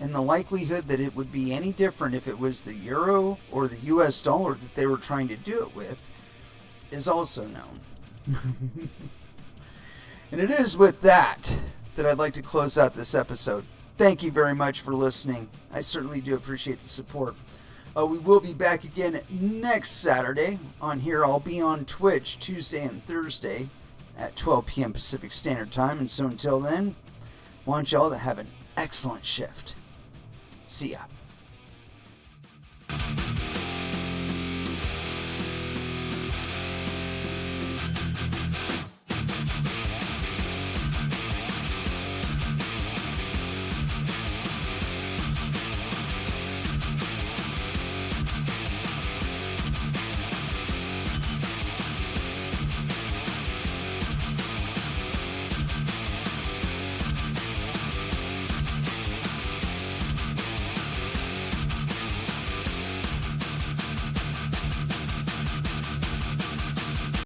S1: And the likelihood that it would be any different if it was the euro or the US dollar that they were trying to do it with is also known. And it is with that I'd like to close out this episode. Thank you very much for listening. I certainly do appreciate the support. We will be back again next Saturday on here. I'll be on Twitch Tuesday and Thursday at 12 p.m. Pacific Standard Time. And so until then, I want y'all to have an excellent shift. See ya.